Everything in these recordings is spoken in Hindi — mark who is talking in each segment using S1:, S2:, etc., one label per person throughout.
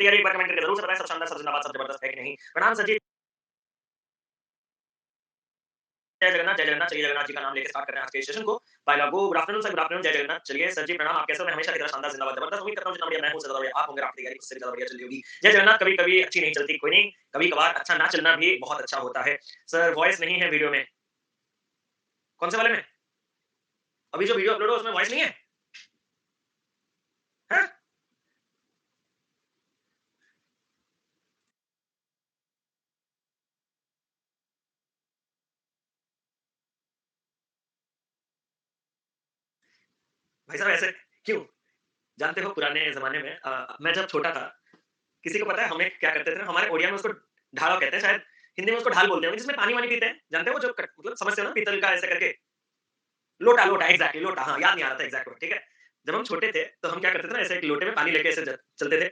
S1: क्लियर है एक बार कमेंट करके ज़रूर से बताएँ, सब शानदार, सब जिंदाबाद, सब जबरदस्त है कि नहीं? प्रणाम सर जी। जय जगन्नाथ, चलिए जगन्नाथ जी का नाम लेके स्टार्ट कर रहे हैं आज के सेशन को। पहला go good afternoon sir, good afternoon, जय जगन्नाथ। चलिए सर जी प्रणाम, आप कैसे हो? मैं हमेशा की तरह शानदार, जिंदाबाद, जबरदस्त। उम्मीद करता हूँ जितना बढ़िया मैं हूँ, उससे ज़्यादा बढ़िया आप होंगे, आपकी तैयारी उससे भी ज़्यादा बढ़िया चल रही होगी। जय जगन्नाथ, कभी-कभी अच्छी नहीं चलती, कोई नहीं, कभी-कभार अच्छा ना चलना भी बहुत अच्छा होता है। सर वॉइस नहीं है वीडियो में, कौन से वाले में? अभी जो वीडियो अपलोड हुआ उसमें वॉइस नहीं है? हैं? भाई साहब ऐसे क्यों? जानते हो पुराने ज़माने में मैं जब छोटा था, किसी को पता है हमें क्या करते थे ना, हमारे ओडिया में उसको ढाल कहते हैं, शायद हिंदी में उसको ढाल बोलते होंगे, जिसमें पानी-वानी पीते हैं। जानते हो वो जो मतलब समझते हो ना पीतल का ऐसे करके? लोटा, लोटा एग्ज़ैक्टली लोटा, हाँ, याद नहीं आ रहा था एग्ज़ैक्ट वर्ड, ठीक है? जब हम छोटे थे, तो हम क्या करते थे ना, ऐसे एक लोटे में पानी लेके ऐसे चलते थे।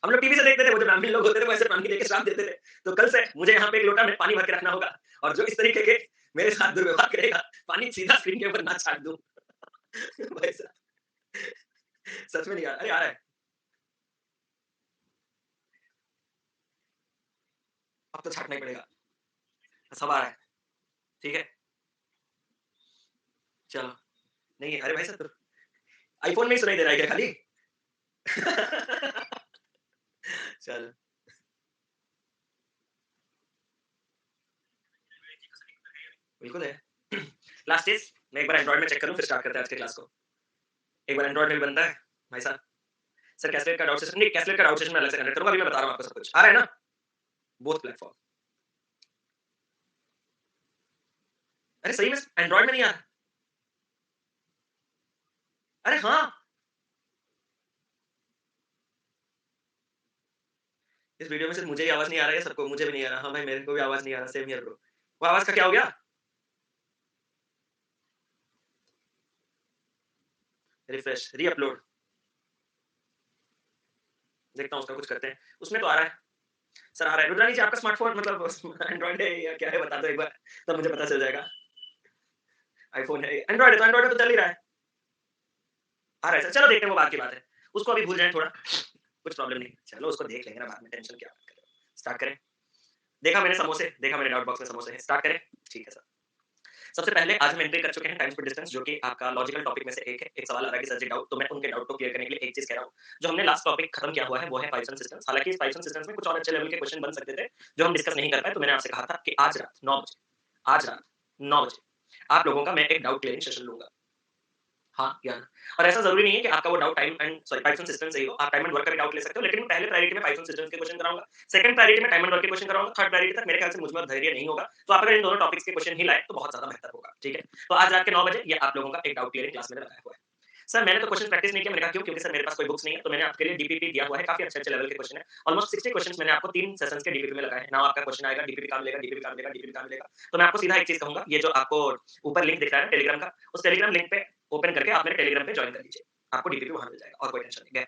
S1: हम लोग टीवी से देखते थे, वो जो ब्राह्मण लोग होते थे, वो ऐसे पानी लेके श्राप देते थे। तो कल से मुझे यहाँ पे एक लोटा में पानी भर के रखना होगा और जो इस तरीके के मेरे साथ दुर्व्यवहार करेगा, पानी सीधा स्क्रीन के ऊपर ना छाट दूँ। भाई साहब, सच में नहीं आ रहा। अरे आ रहा है, अब तो छाटना ही पड़ेगा। सब आ रहा है, ठीक है? चलो, नहीं है अरे भाई साहब, आईफ़ोन में ही सुनाई दे रहा है क्या खाली? चल, बिल्कुल है। लास्ट चीज़, मैं एक बार एंड्रॉइड में चेक करूँ, फिर स्टार्ट करते हैं आज की क्लास को। एक बार एंड्रॉइड में भी बनता है, भाई साहब। सर कैस्केड का डाउट सेशन नहीं, कैस्केड का डाउट सेशन मैं अलग से कंडक्ट करूँगा, अभी मैं बता रहा हूँ आपको सब कुछ। आ रहा है ना? Both platform. अरे सही में एंड्रॉइड में नहीं आ रहा? अरे हाँ! इस वीडियो में सिर्फ मुझे ही आवाज़ नहीं आ रहा है, सबको मुझे भी नहीं आ रहा। हाँ भाई, मेरे को भी आवाज़ नहीं आ रहा, सेम हियर ब्रो। वो आवाज़ का क्या हो गया? रिफ्रेश, री-अपलोड, देखता हूँ उसका कुछ करते हैं। उसमें तो आ रहा है। सर आ रहा है। रुद्रानी जी आपका स्मार्टफ़ोन मतलब एंड्रॉइड है या क्या है बता दो एक बार, तब मुझे पता चल जाएगा। आईफ़ोन है, एंड्रॉइड है तो चल ही रहा है। आ रहा है सर, चलो देखते हैं वो बात की बात है। उसको अभी भूल जाएँ थोड़ा, कुछ प्रॉब्लम नहीं। चलो उसको देख लेंगे ना बाद में, टेंशन क्या कर रहे हो। स्टार्ट करें? देखा मैंने समोसे, देखा मैंने डाउट बॉक्स में समोसे हैं। स्टार्ट करें? ठीक है सर। सबसे पहले आज हम एंट्री कर चुके हैं टाइम स्पीड डिस्टेंस, जो कि आपका लॉजिकल टॉपिक में से एक है। एक सवाल आ रहा है कि सर जी डाउट, तो मैं उनके डाउट को क्लियर करने के लिए एक चीज़ कह रहा हूँ। जो हमने लास्ट टॉपिक खत्म किया हुआ है वो है पाइथन सिस्टम्स। हालाँकि इस पाइथन सिस्टम्स में कुछ और अच्छे लेवल के क्वेश्चन बन सकते थे, जो हम डिस्कस नहीं कर पाए। तो मैंने आपसे कहा था कि आज रात 9 बजे आप लोगों का मैं एक डाउट क्लियरिंग सेशन लूँगा। हाँ या ना? और ऐसा ज़रूरी नहीं है कि आपका वो डाउट पाइथन सिस्टम से ही हो, आप टाइम एंड वर्क का भी डाउट ले सकते हो, लेकिन पहले प्रायोरिटी में पाइथन सिस्टम्स के क्वेश्चन कराऊँगा, सेकंड प्रायोरिटी में टाइम एंड वर्क के क्वेश्चन कराऊँगा, थर्ड प्रायोरिटी तक मेरे ख्याल से मुझ में अब धैर्य नहीं होगा, तो आप अगर इन दोनों टॉपिक्स के क्वेश्चन ही लाए तो बहुत ज़्यादा बेहतर होगा, ठीक है? तो आज रात के 9 बजे ये आप लोगों का एक डाउट क्लियरिंग क्लास मैंने लगाया हुआ है। सर मैंने तो क्वेश्चन प्रैक्टिस नहीं किया, मैंने कहा क्यों? क्योंकि सर मेरे पास कोई बुक्स नहीं है, तो मैंने आपके लिए डीपीपी दिया हुआ है, काफ़ी अच्छे-अच्छे लेवल के क्वेश्चन हैं, ऑलमोस्ट 60 क्वेश्चंस मैंने आपको 3 सेशंस के डीपीपी में लगाए हैं। नाउ आपका क्वेश्चन आएगा डीपीपी कहाँ मिलेगा, डीपीपी कहाँ मिलेगा, डीपीपी कहाँ मिलेगा? तो मैं आपको सीधा एक चीज़ कहूँगा, ये जो आपको ऊपर लिंक दिख रहा है ना टेलीग्राम का, उस टेलीग्राम लिंक पे ओपन करके आप मेरे टेलीग्राम पे जॉइन कर लीजिए। आपको डीपीपी वहाँ मिल जाएगा और कोई टेंशन नहीं है।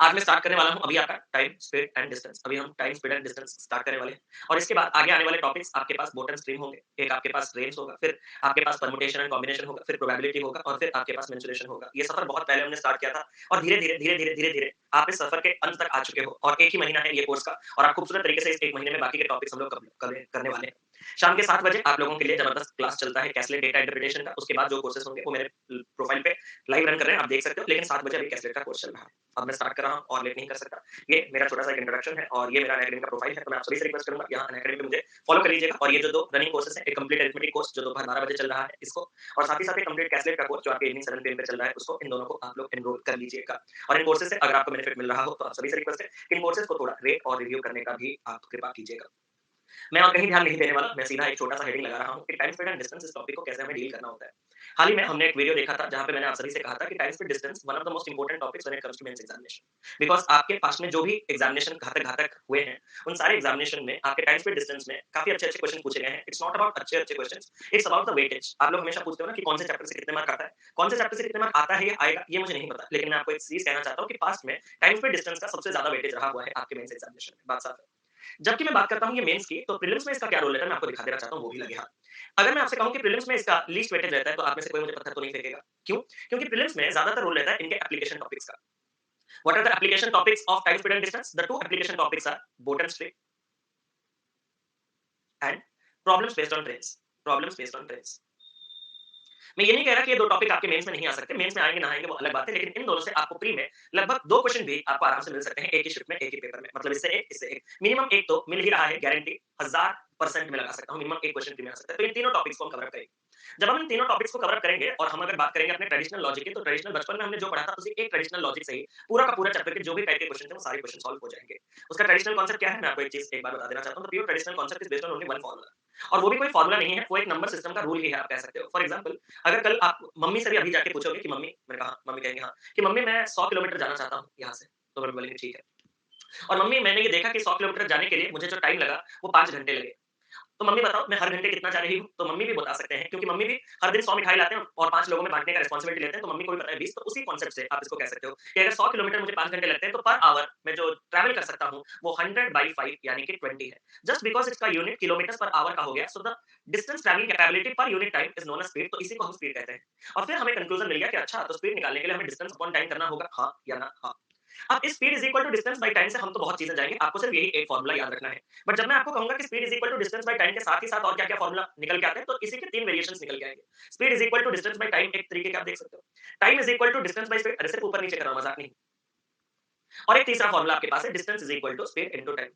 S1: आज मैं स्टार्ट करने वाला हूँ अभी आपका टाइम, स्पीड एंड डिस्टेंस। अभी हम time, speed and distance start करने वाले हैं और इसके बाद आगे आने वाले टॉपिक्स आपके पास बोट एंड स्ट्रीम होंगे, एक आपके पास रेंज होगा, फिर आपके पास परम्यूटेशन एंड कॉम्बिनेशन होगा, फिर प्रोबेबिलिटी होगा और फिर आपके पास मेंसुरेशन होगा। ये सफर बहुत पहले हमने स्टार्ट किया था और धीरे-धीरे आप इस सफर के अंत तक आ चुके हो और 1 ही महीना है ये कोर्स का और आप खूबसूरत तरीके से इस 1 महीने में बाकी के टॉपिक्स हम लोग करने वाले हैं। शाम के 7 बजे आप लोगों के लिए जबरदस्त क्लास चलता है कैसलेट डेटा इंटरप्रिटेशन का। उसके बाद जो कोर्सेज़ होंगे वो मेरे प्रोफाइल पे लाइव रन कर रहे हैं, आप देख सकते हो। लेकिन 7 बजे अभी कैसलेट का कोर्स चल रहा है। अब मैं स्टार्ट कर रहा हूँ और लेट नहीं कर सकता। ये मेरा छोटा-सा एक इंट्रोडक्शन है और ये मेरा अनअकैडमी का प्रोफाइल है, तो मैं आप सभी से रिक्वेस्ट करूँगा यहाँ अनअकैडमी पे मुझे फॉलो कर लीजिएगा और ये जो 2 रनिंग कोर्सेज़ हैं, एक कंप्लीट अरिथमेटिक कोर्स जो दोपहर 12 बजे चल रहा है इसको और साथ ही साथ एक कंप्लीट कैसलेट का कोर्स जो आपके इवनिंग 7 पीएम पे चल रहा है उसको, इन दोनों को आप लोग एनरोल कर लीजिएगा। और इन कोर्सेज़ से अगर आपको बेनिफिट मिल रहा हो तो आप सभी से रिक्वेस्ट है कि इन कोर्सेज़ को थोड़ा रेट और रिव्यू करने का भी आप कृपा कीजिएगा। मैं और कहीं ध्यान नहीं देने वाला, मैं सीधा एक छोटा-सा हेडिंग लगा रहा हूँ कि टाइम स्पीड एंड डिस्टेंस इस टॉपिक को कैसे हमें डील करना होता है। हाल ही में हमने एक वीडियो देखा था जहाँ पे मैंने आप सभी से कहा था कि time speed distance one of the most important topics when it comes to mains examination. Because आपके पास में जो भी एग्जामिनेशन घातक-घातक हुए हैं, उन सारे एग्जामिनेशन में आपके टाइम स्पीड डिस्टेंस में काफ़ी अच्छे-अच्छे क्वेश्चन पूछे गए हैं। इट्स नॉट अबाउट अच्छे-अच्छे questions, it's about the weightage. आप लोग हमेशा पूछते हो ना कि कौन से चैप्टर से कितने मार्क आता है? कौन से चैप्टर से कितने मार्क आता है या आएगा, ये मुझे नहीं पता। लेकिन मैं आपको एक चीज़ कहना चाहता हूँ कि पास्ट में टाइम स्पीड डिस्टेंस का सबसे ज़्यादा वेटेज रहा हुआ है आपके मेंस एग्जामिनेशन में, बात साफ है। जबकि मैं बात करता हूँ ये मेंस की, तो प्रीलिम्स में इसका क्या रोल रहता है मैं आपको दिखा देना चाहता हूँ, वो भी लगे हाथ। अगर मैं आपसे कहूँ कि प्रीलिम्स में इसका लीस्ट वेटेज रहता है, तो आप में से कोई मुझे पत्थर तो नहीं फेंकेगा। क्यों? क्योंकि प्रीलिम्स में ज़्यादातर रोल रहता है इनके एप्लीकेशन टॉपिक्स का। What are the application topics of time, speed and distance? The two application topics are boat and street and problems based on trains. Problems based on trains. मैं ये नहीं कह रहा कि ये 2 टॉपिक आपके मेंस में नहीं आ सकते, मेंस में आएँगे ना आएँगे वो अलग बात है, लेकिन इन दोनों से आपको प्री में लगभग 2 क्वेश्चन भी आपको आराम से मिल सकते हैं एक ही शिफ्ट में, एक ही पेपर में। मतलब इससे एक, इससे एक। मिनिमम 1 तो मिल ही रहा है गारंटी 1000% मैं लगा सकता हूँ, मिनिमम 1 क्वेश्चन फ्री में आ सकता है। तो इन तीनों टॉपिक्स को हम कवर अप करेंगे। जब हम इन तीनों टॉपिक्स को कवर अप करेंगे और हम अगर बात करेंगे अपने ट्रेडिशनल लॉजिक की, तो ट्रेडिशनल बचपन में हमने जो पढ़ा था उसी एक ट्रेडिशनल लॉजिक से ही पूरा का पूरा चैप्टर के जो भी टाइप के क्वेश्चन थे वो सारे क्वेश्चन सॉल्व हो जाएँगे। उसका ट्रेडिशनल कांसेप्ट क्या है मैं आपको एक चीज़ एक बार बता देना चाहता हूँ। The pure traditional concept is based on only one formula और वो भी कोई फार्मूला नहीं है, वो एक नंबर सिस्टम का रूल ही है आप कह सकते हो। फॉर एग्जांपल अगर कल आप मम्मी से भी अभी जाके पूछोगे कि मम्मी मैंने कहा मम्मी कहेंगी हाँ, कि मम्मी मैं 100 किलोमीटर जाना चाहता हूँ यहाँ से। तो मम्मी बोलेंगी ठीक है। और मम्मी मैंने ये देखा कि 100 किलोमीटर जाने के लिए मुझे जो टाइम लगा वो 5 घंटे लगे। तो मम्मी बताओ मैं हर घंटे कितना जा रही हूँ? तो मम्मी भी बता सकते हैं क्योंकि मम्मी भी हर दिन 100 मिठाई लाते हैं और 5 लोगों में बाँटने का रिस्पांसिबिलिटी लेते हैं, तो मम्मी को भी पता है 20 तो उसी कॉन्सेप्ट से आप इसको कह सकते हो कि अगर 100 किलोमीटर मुझे 5 घंटे लगते हैं तो पर आवर मैं जो ट्रैवल कर सकता हूँ वो 100/5 यानी कि 20 है। जस्ट बिकॉज़ इसका यूनिट किलोमीटर्स पर आवर का हो गया so the distance travelling capability per unit time is known as speed तो इसी को हम स्पीड कहते हैं। और फिर हमें कंक्लूजन मिल गया कि अच्छा तो स्पीड निकालने के लिए हमें डिस्टेंस अपॉन टाइम करना होगा, हाँ या ना? हाँ। अब speed is equal to distance by time से हम तो बहुत चीज़ें जाएँगे, आपको सिर्फ यही एक फार्मूला याद रखना है। बट जब मैं आपको कहूँगा कि speed is equal to distance by time के साथ ही साथ और क्या-क्या फार्मूला निकल के आते हैं, तो इसी के 3 वेरिएशंस निकल के आएँगे। Speed is equal to distance by time एक तरीके के आप देख सकते हो। Time is equal to distance by speed अरे सिर्फ ऊपर-नीचे कर रहा हूँ, मज़ाक नहीं। और एक तीसरा फार्मूला आपके पास है distance is equal to speed into time.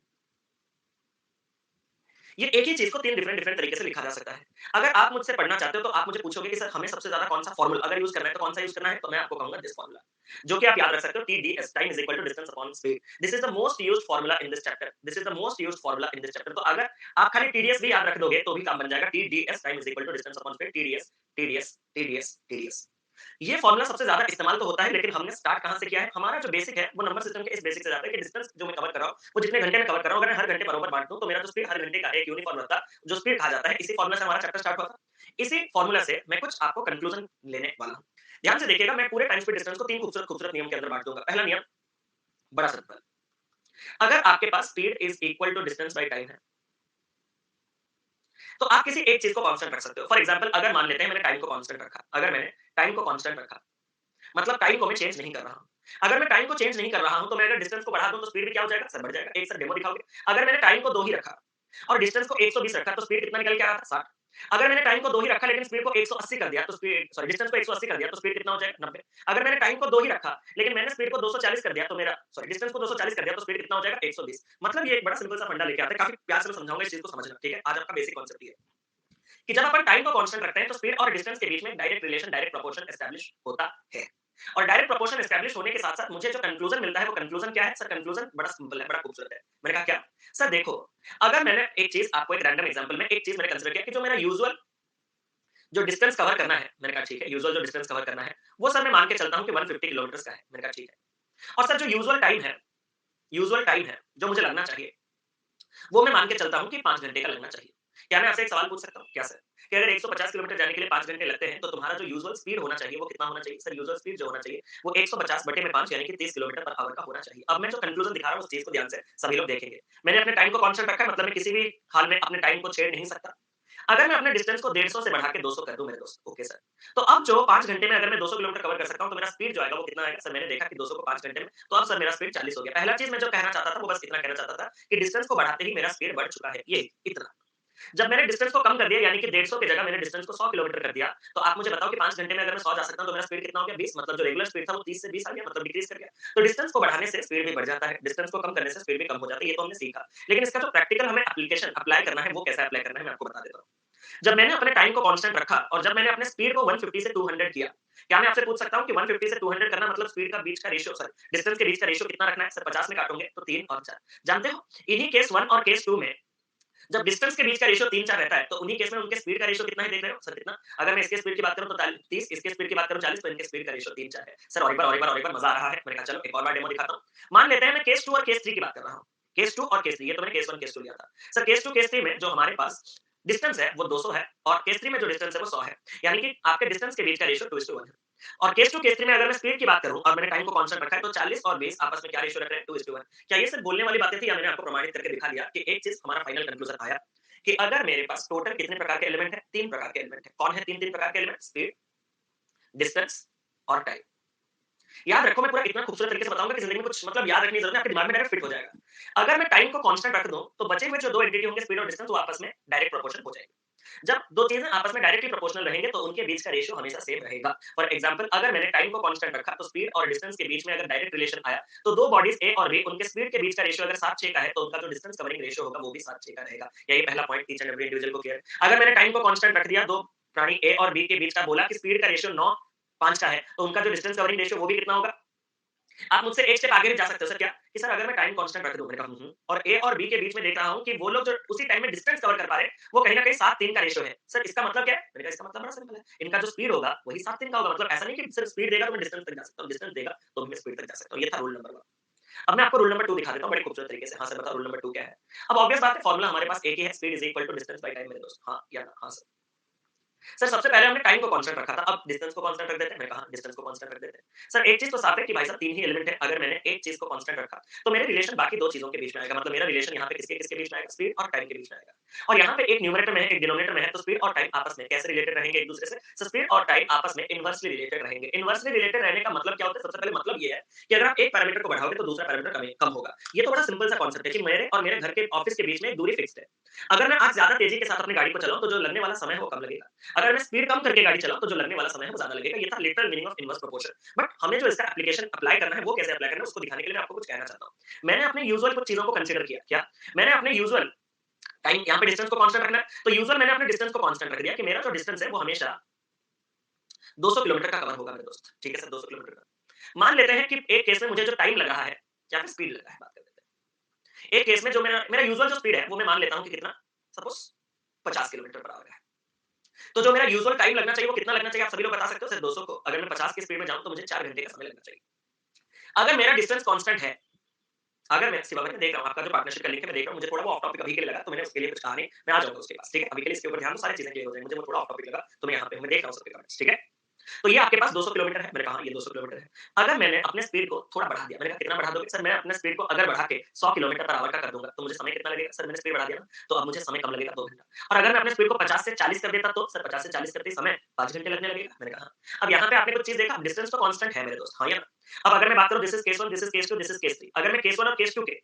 S1: ये एक ही चीज़ को 3 डिफरेंट डिफरेंट तरीके से लिखा जा सकता है। अगर आप मुझसे पढ़ना चाहते हो तो आप मुझे पूछोगे कि सर हमें सबसे ज़्यादा कौन-सा फार्मूला अगर यूज़ करना है तो कौन-सा यूज़ करना है? तो मैं आपको कहूँगा दिस फार्मूला, जो कि आप याद रख सकते हो TDS time is equal to distance upon speed. This is the most used formula in this chapter. This is the most used formula in this chapter. तो अगर आप खाली टीडीएस भी याद रख दोगे तो भी काम बन जाएगा TDS time is equal to distance upon speed TDS, TDS, TDS, TDS. ये फ़ॉर्मूला सबसे ज़्यादा इस्तेमाल तो होता है, लेकिन हमने स्टार्ट कहाँ से किया है? हमारा जो बेसिक है, वो नंबर सिस्टम के इस बेसिक से जाता है कि डिस्टेंस जो मैं कवर कर रहा हूँ, वो जितने घंटे में कवर कर रहा हूँ, अगर मैं हर घंटे बराबर बाँट दूँ, तो मेरा जो स्पीड हर घंटे का एक यूनिफ़ॉर्म रहता, जो स्पीड कहा जाता है, इसी फ़ॉर्मूला से हमारा चैप्टर स्टार्ट हुआ था। इसी फ़ॉर्मूला से मैं कुछ आपको कन्क्लूज़न लेने वाला हूँ। ध्यान से देखिएगा, मैं पूरे टाइम स्पीड डिस्टेंस को 3 खूबसूरत-खूबसूरत नियम के अंदर बाँट दूँगा। पहला नियम, बड़ा सिंपल, अगर आपके पास speed is equal to distance by time है, तो आप किसी एक चीज़ को कांस्टेंट रख सकते हो। फॉर एग्ज़ाम्पल अगर मान लेते हैं मैंने टाइम को कांस्टेंट रखा, अगर मैंने टाइम को कांस्टेंट रखा मतलब टाइम को मैं चेंज नहीं कर रहा हूँ। अगर मैं टाइम को चेंज नहीं कर रहा हूँ, तो मैं अगर डिस्टेंस को बढ़ा दूँ, तो स्पीड भी क्या हो जाएगा? सर बढ़ जाएगा। एक सर डेमो दिखाओगे? अगर मैंने टाइम को 2 ही रखा और डिस्टेंस को 120 रखा, तो स्पीड कितना निकल के आ रहा था? 60। अगर मैंने टाइम को 2 ही रखा, लेकिन स्पीड को 180 कर दिया, तो स्पीड सॉरी डिस्टेंस को 180 कर दिया, तो स्पीड कितना हो जाएगा? 90। अगर मैंने टाइम को 2 ही रखा, लेकिन मैंने स्पीड को 240 कर दिया, तो मेरा सॉरी डिस्टेंस को 240 कर दिया, तो स्पीड कितना हो जाएगा? 120। मतलब ये एक बड़ा सिंपल सा फंडा लेके आते हैं, काफ़ी प्यार से मैं समझाऊँगा इस चीज़ को समझना, ठीक है? आज आपका बेसिक कॉन्सेप्ट ये है कि जब अपन टाइम को कांस्टेंट रखते हैं, तो स्पीड और डिस्टेंस के बीच में direct relation, direct proportion establish होता है। और डायरेक्ट प्रोपोर्शन एस्टैब्लिश होने के साथ-साथ मुझे जो कंक्लूजन मिलता है, वो कंक्लूजन क्या है? सर कंक्लूजन बड़ा सिंपल है, बड़ा खूबसूरत है। मैंने कहा क्या? सर देखो, अगर मैंने एक चीज़ आपको एक रैंडम एग्जांपल में एक चीज़ मैंने कंसीडर किया कि जो मेरा यूजुअल जो डिस्टेंस कवर करना है, मैंने कहा ठीक है, यूजुअल जो डिस्टेंस कवर करना है, वो सर मैं मान के चलता हूँ कि 150 किलोमीटर्स का है। मैंने कहा ठीक है। और सर जो यूजुअल टाइम है, जो मुझे लगना चाहिए, वो मैं मान के चलता हूँ कि 5 घंटे का लगना चाहिए। क्या मैं आपसे एक सवाल पूछ सकता हूँ? क्या सर? कि अगर 150 किलोमीटर जाने के लिए 5 घंटे लगते हैं, तो तुम्हारा जो यूजुअल स्पीड होना चाहिए, वो कितना होना चाहिए? सर यूजुअल स्पीड जो होना चाहिए, वो 150 बटे में 5 यानी कि 30 किलोमीटर पर आवर का होना चाहिए। अब मैं जो कंक्लूजन दिखा रहा हूँ, उस चीज़ को ध्यान से सभी लोग देखेंगे। मैंने अपने टाइम को कांस्टेंट रखा है, मतलब मैं किसी भी हाल में अपने टाइम को छेड़ नहीं सकता। अगर मैं अपने डिस्टेंस को 150 से बढ़ा के 200 कर दूँ मेरे दोस्त, ओके सर। तो अब जो 5 घंटे में अगर मैं 200 किलोमीटर कवर कर सकता हूँ, तो मेरा स्पीड जो आएगा वो कितना आएगा? सर मैंने देखा कि 200 को 5 घंटे में, तो अब सर मेरा स्पीड 40 हो गया। पहला चीज़ मैं जो कहना चाहता था, वो बस इतना कहना चाहता था कि डिस्टेंस को बढ़ाते ही मेरा स्पीड बढ़ चुका है, ये इतना। जब मैंने डिस्टेंस को कम कर दिया यानी कि 150 की जगह मैंने डिस्टेंस को 100 किलोमीटर कर दिया, तो आप मुझे बताओ कि 5 घंटे में अगर मैं 100 जा सकता हूँ, तो मेरा स्पीड कितना हो गया? 20 मतलब जो रेगुलर स्पीड था वो 30 से 20 आ गया मतलब डिक्रीज़ कर गया। तो डिस्टेंस को बढ़ाने से स्पीड भी बढ़ जाता है, डिस्टेंस को कम करने से स्पीड भी कम हो जाता है, ये तो हमने सीखा। लेकिन इसका जो प्रैक्टिकल हमें एप्लीकेशन अप्लाई करना है, वो कैसे अप्लाई करना है, मैं आपको बता देता हूँ। जब मैंने अपने टाइम को कांस्टेंट रखा और जब मैंने अपने स्पीड को 150 से 200 किया, क्या मैं आपसे पूछ सकता हूँ कि 150 से 200 करना मतलब स्पीड का बीच का रेशियो सॉरी डिस्टेंस के बीच का रेशियो कितना रखना है? सर 50 में काटोगे तो 3 और 4 जानते हो? इन्हीं केस 1 और केस 2 में जब डिस्टेंस के बीच का रेशियो 3-4 रहता है, तो उन्हीं केस में उनके स्पीड का रेशियो कितना है देख रहे हो? सर कितना? अगर मैं इसके स्पीड की बात करूँ तो 30, इसके स्पीड की बात करूँ 40 तो इनके स्पीड का रेशियो 3-4 है। सर और एक बार मज़ा आ रहा है। मैंने कहा चलो एक और बार डेमो दिखाता हूँ। मान लेते हैं मैं केस 2 और केस 3 की बात कर रहा हूँ। केस 2 और केस 3 ये तो मैंने केस 1 केस 2 लिया था। सर केस 2 केस 3 में जो हमारे पास डिस्टेंस है वो 200 है और केस 3 में जो डिस्टेंस है वो 100 है। यानी कि आपके डिस्टेंस के बीच का रेशियो 2:1 है। और केस 2 केस 3 में अगर मैं स्पीड की बात करूँ और मैंने टाइम को कांस्टेंट रखा है तो 40 और 20 आपस में क्या रेशियो रख रहे हैं? 2:1। क्या ये सिर्फ बोलने वाली बातें थी या मैंने आपको प्रमाणित करके दिखा दिया कि एक चीज़ हमारा फाइनल कंक्लूजन आया कि अगर मेरे पास टोटल कितने प्रकार के एलिमेंट हैं? 3 प्रकार के एलिमेंट हैं। कौन है 3-3 प्रकार के एलिमेंट? स्पीड, डिस्टेंस और टाइम। याद रखो, मैं पूरा इतना खूबसूरत तरीके से बताऊँगा कि ज़िंदगी में कुछ मतलब याद रखने की ज़रूरत नहीं, आपके दिमाग में डायरेक्ट फिट हो जाएगा। अगर मैं टाइम को कांस्टेंट रख दूँ, तो बचे हुए जो 2 एंटिटी होंगे स्पीड और डिस्टेंस वो आपस में डायरेक्ट प्रोपोर्शन हो जाएगी। जब 2 चीज़ें आपस में डायरेक्टली प्रोपोर्शनल रहेंगे तो उनके बीच का रेशियो हमेशा सेम रहेगा। फॉर एग्जांपल अगर मैंने टाइम को कांस्टेंट रखा तो स्पीड और डिस्टेंस के बीच में अगर डायरेक्ट रिलेशन आया, तो 2 बॉडीज़ ए और बी उनके स्पीड के बीच का रेशियो अगर 7-6 का है, तो उनका जो डिस्टेंस कवरिंग रेशियो होगा वो भी 7-6 का रहेगा। यही पहला point each and every individual को क्लियर है। अगर मैंने टाइम को कांस्टेंट रख दिया, 2 प्राणी ए और बी के बीच का बोला कि स्पीड का रेशियो 9:5 का है, तो उनका जो डिस्टेंस कवरिंग रेशियो वो भी कितना होगा? आप मुझसे एक स्टेप आगे भी जा सकते हो सर क्या? कि सर अगर मैं टाइम कांस्टेंट रख दूँ, मैंने कहा और ए और बी के बीच में देख रहा हूँ कि वो लोग जो उसी टाइम में डिस्टेंस कवर कर पा रहे हैं, वो कहीं न कहीं 7-3 का रेशियो है। सर इसका मतलब क्या है? मैंने कहा इसका मतलब बड़ा सिंपल है। इनका जो स्पीड होगा वही 7-3 का होगा। मतलब ऐसा नहीं कि सिर्फ स्पीड देगा तो मैं डिस्टेंस तक जा सकता हूँ, डिस्टेंस देगा तो भी मैं स्पीड तक जा सकता हूँ। ये था रूल नंबर 1। अब मैं आपको रूल नंबर 2 दिखा देता हूँ बड़े खूबसूरत तरीके से। हाँ सर बताओ रूल नंबर 2 क्या है? अब ऑब्वियस बात है फॉर्मूला हमारे पास एक ही है, speed is equal to distance by time मेरे दोस्त। हाँ या ना? हाँ सर। सर सबसे पहले हमने टाइम को कांस्टेंट रखा था, अब डिस्टेंस को कांस्टेंट रख देते हैं। मैंने कहा डिस्टेंस को कांस्टेंट रख देते हैं। सर एक चीज़ तो साफ है कि भाई साहब 3 ही एलिमेंट है, अगर मैंने एक चीज़ को कांस्टेंट रखा, तो मेरे रिलेशन बाकी 2 चीज़ों के बीच में आएगा। मतलब मेरा रिलेशन यहाँ पे किसके-किसके बीच में आएगा? स्पीड और टाइम के बीच में आएगा। और यहाँ पे एक न्यूमरेटर में है, एक डिनोमिनेटर में है, तो स्पीड और टाइम आपस में कैसे रिलेटेड रहेंगे एक-दूसरे से? सो स्पीड और टाइम आपस में इनवर्सली रिलेटेड रहेंगे। इनवर्सली रिलेटेड रहने का मतलब क्या होता है? सबसे पहले मतलब ये है कि अगर आप एक पैरामीटर को बढ़ाओगे तो दूसरा पैरामीटर कम होगा। ये तो बड़ा सिंपल सा कांसेप्ट है कि मेरे और मेरे घर के ऑफिस के बीच में एक दूरी फिक्स्ड है। अगर मैं आज ज़्यादा तेज़ी के साथ अपनी गाड़ी को चलाऊँ, तो जो लगने वाला समय है वो कम लगेगा। अगर मैं स्पीड कम करके गाड़ी चलाऊँ, तो जो लगने वाला समय है वो ज़्यादा लगेगा। ये था literal meaning of inverse proportion. But हमें जो इसका एप्लीकेशन अप्लाई करना है, वो कैसे अप्लाई करना है, उसको दिखाने के लिए मैं आपको कुछ कहना चाहता हूँ। मैंने अपने यूजुअल कुछ चीज़ों को कंसीडर किया। क्या? मैंने अपने यूजुअल टाइम यहाँ पे डिस्टेंस को कांस्टेंट रखना है, तो यूजुअल मैंने अपने डिस्टेंस को कांस्टेंट रख दिया कि मेरा जो डिस्टेंस है वो हमेशा 200 किलोमीटर का कवर होगा मेरे दोस्त। ठीक है सर 200 किलोमीटर का। मान लेते हैं कि एक केस में मुझे जो टाइम लगा है या फिर स्पीड लगा है, बात कर लेते हैं। एक केस में जो मेरा मेरा यूजुअल जो स्पीड है, वो मैं मान लेता हूँ कि कितना? सपोज़ 50 किलोमीटर पर आवर है। तो जो मेरा यूजुअल टाइम लगना चाहिए वो कितना लगना चाहिए आप सभी लोग बता सकते हो? सिर्फ 200 को अगर मैं 50 की स्पीड में जाऊँ तो मुझे 4 घंटे का समय लगना चाहिए। अगर मेरा डिस्टेंस कांस्टेंट है, अगर मैं शिवा भाई मैं देख रहा हूँ आपका जो पार्टनरशिप का लिंक है मैं देख रहा हूँ, मुझे थोड़ा वो ऑफ टॉपिक अभी के लिए लगा तो मैंने उसके लिए कुछ कहा नहीं, मैं आ जाऊँगा उसके पास, ठीक है? अभी के लिए इसके ऊपर ध्यान दो सारी चीज़ें क्लियर हो जाएँगी, मुझे वो थोड़ा ऑफ टॉपिक लगा तो मैं यहाँ पे हूँ, मैं देख रहा हूँ सबके कमेंट्स, ठीक है? तो ये आपके पास 200 किलोमीटर है, मैंने कहा ये 200 किलोमीटर है। अगर मैंने अपने स्पीड को थोड़ा बढ़ा दिया, मैंने कहा कितना बढ़ा दोगे? सर मैं अपने स्पीड को अगर बढ़ा के 100 किलोमीटर पर आवर का कर दूँगा, तो मुझे समय कितना लगेगा? सर मैंने स्पीड बढ़ा दिया ना, तो अब मुझे समय कम लगेगा 2 घंटा। और अगर मैं अपने स्पीड को 50 से 40 कर देता तो? सर 50 से 40 करते ही समय 5 घंटे लगने लगेगा। मैंने कहा हाँ। अब यहाँ पे आपने कुछ चीज़ देखा, डिस्टेंस तो कांस्टेंट है मेरे दोस्त, हाँ या ना? अब अगर मैं बात करूँ this is case 1, this is case 2, this is case 3 अगर मैं केस 1 और केस 2 के